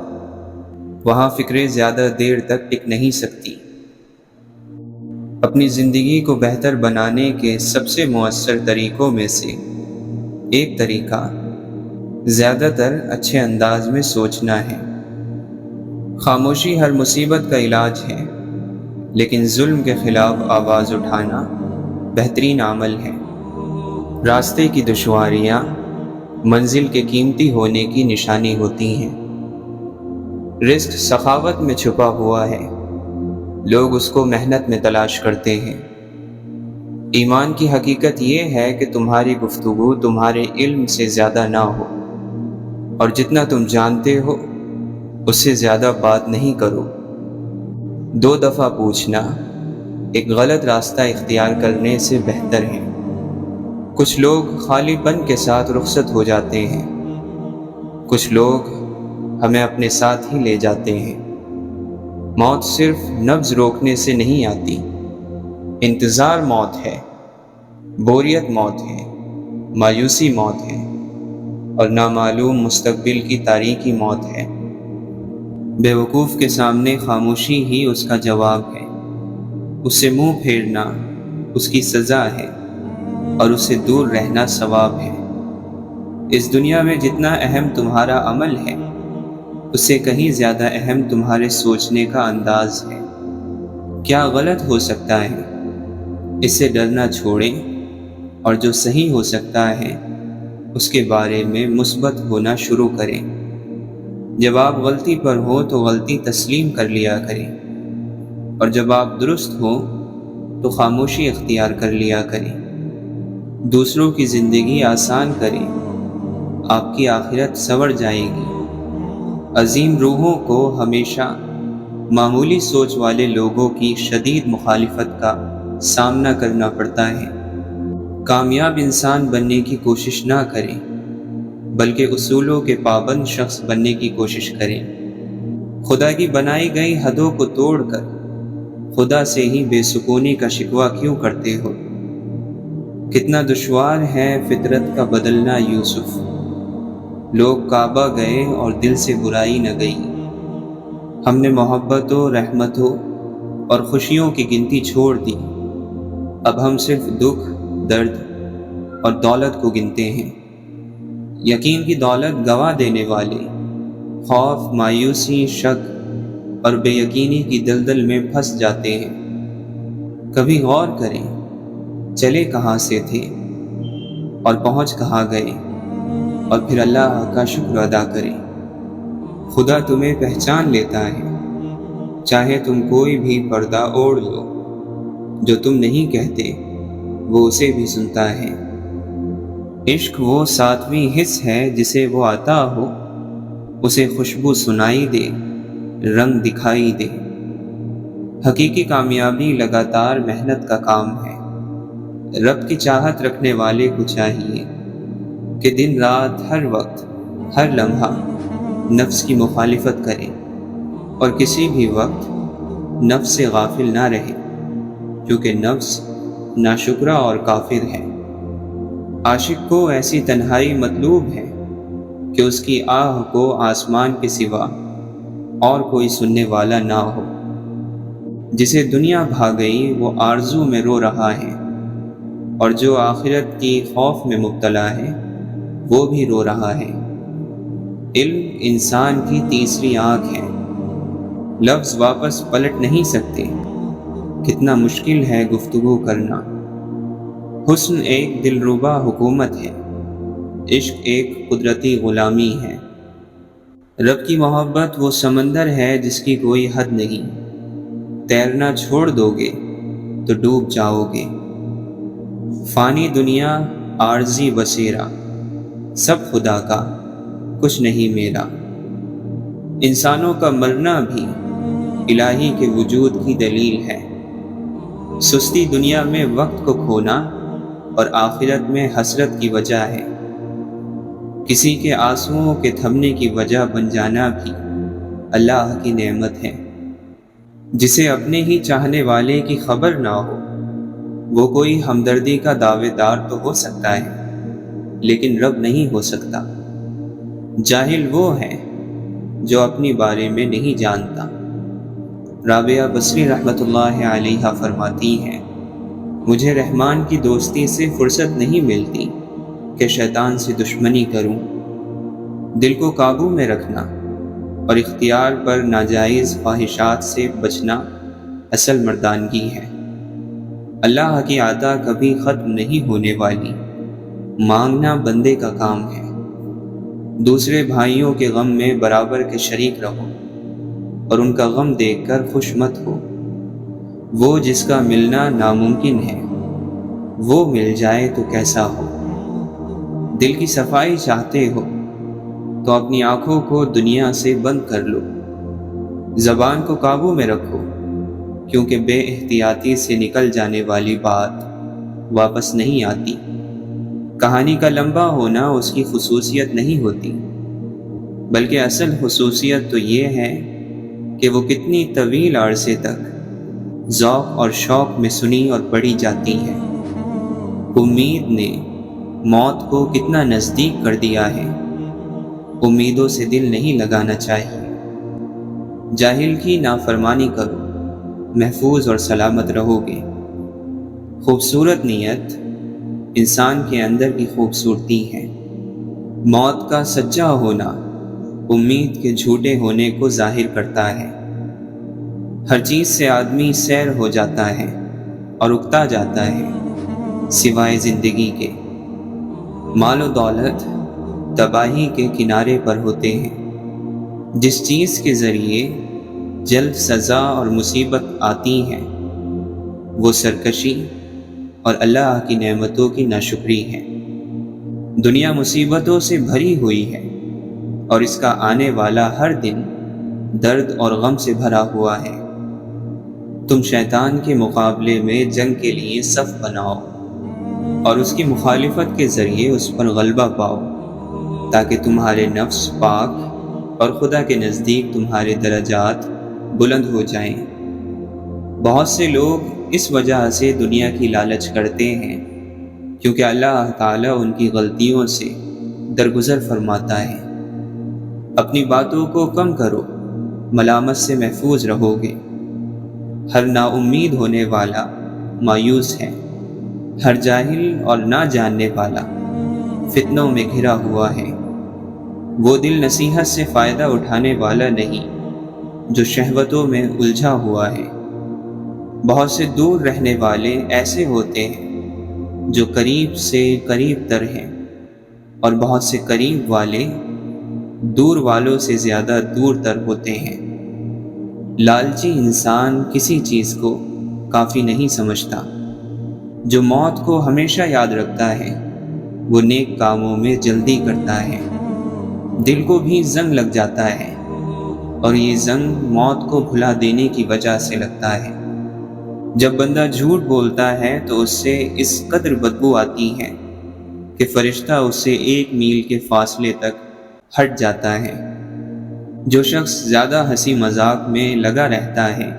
وہاں فکریں زیادہ دیر تک ٹک نہیں سکتی۔ اپنی زندگی کو بہتر بنانے کے سب سے مؤثر طریقوں میں سے ایک طریقہ زیادہ تر اچھے انداز میں سوچنا ہے۔ خاموشی ہر مصیبت کا علاج ہے، لیکن ظلم کے خلاف آواز اٹھانا بہترین عمل ہے۔ راستے کی دشواریاں منزل کے قیمتی ہونے کی نشانی ہوتی ہیں۔ رزق سخاوت میں چھپا ہوا ہے، لوگ اس کو محنت میں تلاش کرتے ہیں۔ ایمان کی حقیقت یہ ہے کہ تمہاری گفتگو تمہارے علم سے زیادہ نہ ہو، اور جتنا تم جانتے ہو اس سے زیادہ بات نہیں کرو۔ 2 دفعہ پوچھنا ایک غلط راستہ اختیار کرنے سے بہتر ہے۔ کچھ لوگ خالی پن کے ساتھ رخصت ہو جاتے ہیں، کچھ لوگ ہمیں اپنے ساتھ ہی لے جاتے ہیں۔ موت صرف نبض روکنے سے نہیں آتی، انتظار موت ہے، بوریت موت ہے، مایوسی موت ہے، اور نامعلوم مستقبل کی تاریکی موت ہے۔ بے وقوف کے سامنے خاموشی ہی اس کا جواب ہے، اس سے منہ پھیرنا اس کی سزا ہے، اور اس سے دور رہنا ثواب ہے۔ اس دنیا میں جتنا اہم تمہارا عمل ہے، اس سے کہیں زیادہ اہم تمہارے سوچنے کا انداز ہے۔ کیا غلط ہو سکتا ہے، اس سے ڈرنا چھوڑیں، اور جو صحیح ہو سکتا ہے اس کے بارے میں مثبت ہونا شروع کریں۔ جب آپ غلطی پر ہو تو غلطی تسلیم کر لیا کریں، اور جب آپ درست ہو تو خاموشی اختیار کر لیا کریں۔ دوسروں کی زندگی آسان کریں، آپ کی آخرت سنور جائے گی۔ عظیم روحوں کو ہمیشہ معمولی سوچ والے لوگوں کی شدید مخالفت کا سامنا کرنا پڑتا ہے۔ کامیاب انسان بننے کی کوشش نہ کریں، بلکہ اصولوں کے پابند شخص بننے کی کوشش کریں۔ خدا کی بنائی گئی حدوں کو توڑ کر خدا سے ہی بے سکونی کا شکوہ کیوں کرتے ہو؟ کتنا دشوار ہے فطرت کا بدلنا یوسف، لوگ کعبہ گئے اور دل سے برائی نہ گئی۔ ہم نے محبتوں، رحمتوں اور خوشیوں کی گنتی چھوڑ دی، اب ہم صرف دکھ، درد اور دولت کو گنتے ہیں۔ یقین کی دولت گوا دینے والے خوف، مایوسی، شک اور بے یقینی کی دلدل میں پھنس جاتے ہیں۔ کبھی غور کریں، چلے کہاں سے تھے اور پہنچ کہاں گئے، اور پھر اللہ کا شکر ادا کریں۔ خدا تمہیں پہچان لیتا ہے، چاہے تم کوئی بھی پردہ اوڑھ لو، جو تم نہیں کہتے وہ اسے بھی سنتا ہے۔ عشق وہ 7ویں حس ہے جسے وہ عطا ہو، اسے خوشبو سنائی دے، رنگ دکھائی دے۔ حقیقی کامیابی لگاتار محنت کا کام ہے۔ رب کی چاہت رکھنے والے کو چاہیے کہ دن رات، ہر وقت، ہر لمحہ نفس کی مخالفت کرے، اور کسی بھی وقت نفس سے غافل نہ رہے، کیونکہ نفس ناشکرا اور کافر ہے۔ عاشق کو ایسی تنہائی مطلوب ہے کہ اس کی آہ کو آسمان کے سوا اور کوئی سننے والا نہ ہو۔ جسے دنیا بھا گئی وہ آرزو میں رو رہا ہے، اور جو آخرت کی خوف میں مبتلا ہے وہ بھی رو رہا ہے۔ علم انسان کی تیسری آنکھ ہے، لفظ واپس پلٹ نہیں سکتے۔ کتنا مشکل ہے گفتگو کرنا۔ حسن ایک دلربا حکومت ہے، عشق ایک قدرتی غلامی ہے۔ رب کی محبت وہ سمندر ہے جس کی کوئی حد نہیں، تیرنا چھوڑ دو گے تو ڈوب جاؤ گے۔ فانی دنیا، عارضی بسیرا، سب خدا کا، کچھ نہیں میرا۔ انسانوں کا مرنا بھی الہی کے وجود کی دلیل ہے۔ سستی دنیا میں وقت کو کھونا اور آخرت میں حسرت کی وجہ ہے۔ کسی کے آنسوؤں کے تھمنے کی وجہ بن جانا بھی اللہ کی نعمت ہے۔ جسے اپنے ہی چاہنے والے کی خبر نہ ہو، وہ کوئی ہمدردی کا دعوے دار تو ہو سکتا ہے، لیکن رب نہیں ہو سکتا۔ جاہل وہ ہے جو اپنی بارے میں نہیں جانتا۔ رابعہ بصری رحمۃ اللہ علیہا فرماتی ہیں، مجھے رحمان کی دوستی سے فرصت نہیں ملتی کہ شیطان سے دشمنی کروں۔ دل کو قابو میں رکھنا اور اختیار پر ناجائز خواہشات سے بچنا اصل مردانگی ہے۔ اللہ کی عطا کبھی ختم نہیں ہونے والی، مانگنا بندے کا کام ہے۔ دوسرے بھائیوں کے غم میں برابر کے شریک رہو، اور ان کا غم دیکھ کر خوش مت ہو۔ وہ جس کا ملنا ناممکن ہے، وہ مل جائے تو کیسا ہو۔ دل کی صفائی چاہتے ہو تو اپنی آنکھوں کو دنیا سے بند کر لو۔ زبان کو قابو میں رکھو، کیونکہ بے احتیاطی سے نکل جانے والی بات واپس نہیں آتی۔ کہانی کا لمبا ہونا اس کی خصوصیت نہیں ہوتی، بلکہ اصل خصوصیت تو یہ ہے کہ وہ کتنی طویل عرصے تک ذوق اور شوق میں سنی اور پڑھی جاتی ہے۔ امید نے موت کو کتنا نزدیک کر دیا ہے۔ امیدوں سے دل نہیں لگانا چاہیے۔ جاہل کی نافرمانی کرو، محفوظ اور سلامت رہو گے۔ خوبصورت نیت انسان کے اندر کی خوبصورتی ہے۔ موت کا سچا ہونا امید کے جھوٹے ہونے کو ظاہر کرتا ہے۔ ہر چیز سے آدمی سیر ہو جاتا ہے اور اکتا جاتا ہے، سوائے زندگی کے۔ مال و دولت تباہی کے کنارے پر ہوتے ہیں۔ جس چیز کے ذریعے جلد سزا اور مصیبت آتی ہے وہ سرکشی اور اللہ کی نعمتوں کی ناشکری ہے۔ دنیا مصیبتوں سے بھری ہوئی ہے اور اس کا آنے والا ہر دن درد اور غم سے بھرا ہوا ہے۔ تم شیطان کے مقابلے میں جنگ کے لیے صف بناؤ اور اس کی مخالفت کے ذریعے اس پر غلبہ پاؤ، تاکہ تمہارے نفس پاک اور خدا کے نزدیک تمہارے درجات بلند ہو جائیں۔ بہت سے لوگ اس وجہ سے دنیا کی لالچ کرتے ہیں کیونکہ اللہ تعالیٰ ان کی غلطیوں سے درگزر فرماتا ہے۔ اپنی باتوں کو کم کرو، ملامت سے محفوظ رہو گے۔ ہر نا امید ہونے والا مایوس ہے، ہر جاہل اور نہ جاننے والا فتنوں میں گھرا ہوا ہے۔ وہ دل نصیحت سے فائدہ اٹھانے والا نہیں جو شہوتوں میں الجھا ہوا ہے۔ بہت سے دور رہنے والے ایسے ہوتے ہیں جو قریب سے قریب تر ہیں، اور بہت سے قریب والے دور والوں سے زیادہ دور تر ہوتے ہیں۔ لالچی انسان کسی چیز کو کافی نہیں سمجھتا۔ جو موت کو ہمیشہ یاد رکھتا ہے وہ نیک کاموں میں جلدی کرتا ہے۔ دل کو بھی زنگ لگ جاتا ہے، اور یہ زنگ موت کو بھلا دینے کی وجہ سے لگتا ہے۔ جب بندہ جھوٹ بولتا ہے تو اس سے اس قدر بدبو آتی ہے کہ فرشتہ اس سے 1 میل کے فاصلے تک ہٹ جاتا ہے۔ جو شخص زیادہ ہنسی مذاق میں لگا رہتا ہے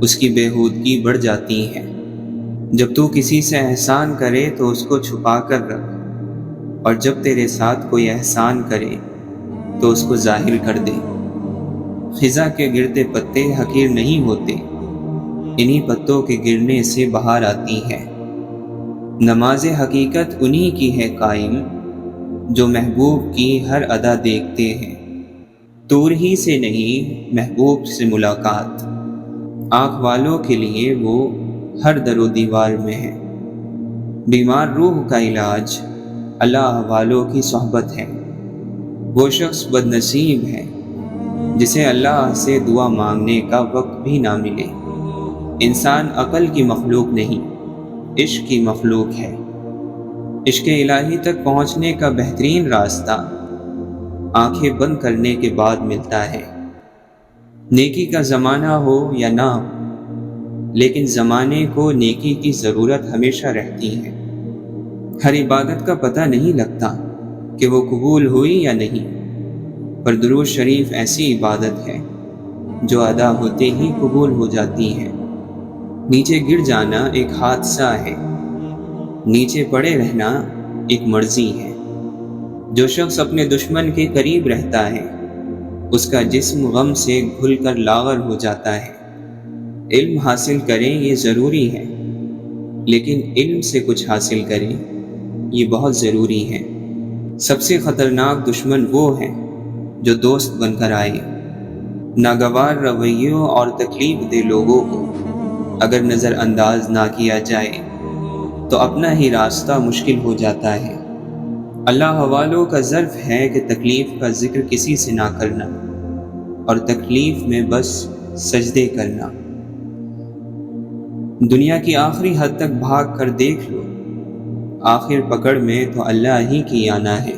اس کی بےہودگی بڑھ جاتی ہے۔ جب تو کسی سے احسان کرے تو اس کو چھپا کر رکھ، اور جب تیرے ساتھ کوئی احسان کرے تو اس کو ظاہر کر دے۔ خزاں کے گرتے پتے حقیر نہیں ہوتے، انہی پتوں کے گرنے سے بہار آتی ہے۔ نماز حقیقت انہی کی ہے قائم جو محبوب کی ہر ادا دیکھتے ہیں۔ دور ہی سے نہیں محبوب سے ملاقات، آنکھ والوں کے لیے وہ ہر در و دیوار میں ہے۔ بیمار روح کا علاج اللہ والوں کی صحبت ہے۔ وہ شخص بد نصیب ہے جسے اللہ سے دعا مانگنے کا وقت بھی نہ ملے۔ انسان عقل کی مخلوق نہیں، عشق کی مخلوق ہے۔ عشق الہی تک پہنچنے کا بہترین راستہ آنکھیں بند کرنے کے بعد ملتا ہے۔ نیکی کا زمانہ ہو یا نہ ہو، لیکن زمانے کو نیکی کی ضرورت ہمیشہ رہتی ہے۔ ہر عبادت کا پتہ نہیں لگتا کہ وہ قبول ہوئی یا نہیں، پر درود شریف ایسی عبادت ہے جو ادا ہوتے ہی قبول ہو جاتی ہے۔ نیچے گر جانا ایک حادثہ ہے، نیچے پڑے رہنا ایک مرضی ہے۔ جو شخص اپنے دشمن کے قریب رہتا ہے اس کا جسم غم سے گھل کر لاغر ہو جاتا ہے۔ علم حاصل کریں یہ ضروری ہے، لیکن علم سے کچھ حاصل کریں یہ بہت ضروری ہے۔ سب سے خطرناک دشمن وہ ہے جو دوست بن کر آئے۔ ناگوار رویوں اور تکلیف دہ لوگوں کو اگر نظر انداز نہ کیا جائے تو اپنا ہی راستہ مشکل ہو جاتا ہے۔ اللہ والوں کا ظرف ہے کہ تکلیف کا ذکر کسی سے نہ کرنا، اور تکلیف میں بس سجدے کرنا۔ دنیا کی آخری حد تک بھاگ کر دیکھ لو، آخر پکڑ میں تو اللہ ہی کی آنا ہے۔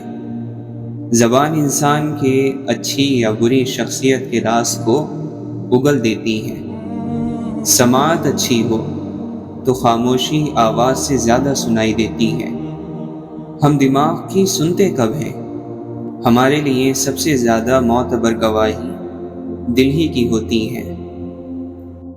زبان انسان کے اچھی یا بری شخصیت کے راز کو اگل دیتی ہے۔ سماعت اچھی ہو تو خاموشی آواز سے زیادہ سنائی دیتی ہے۔ ہم دماغ کی سنتے کب ہیں؟ ہمارے لیے سب سے زیادہ معتبر گواہی دل ہی کی ہوتی ہے۔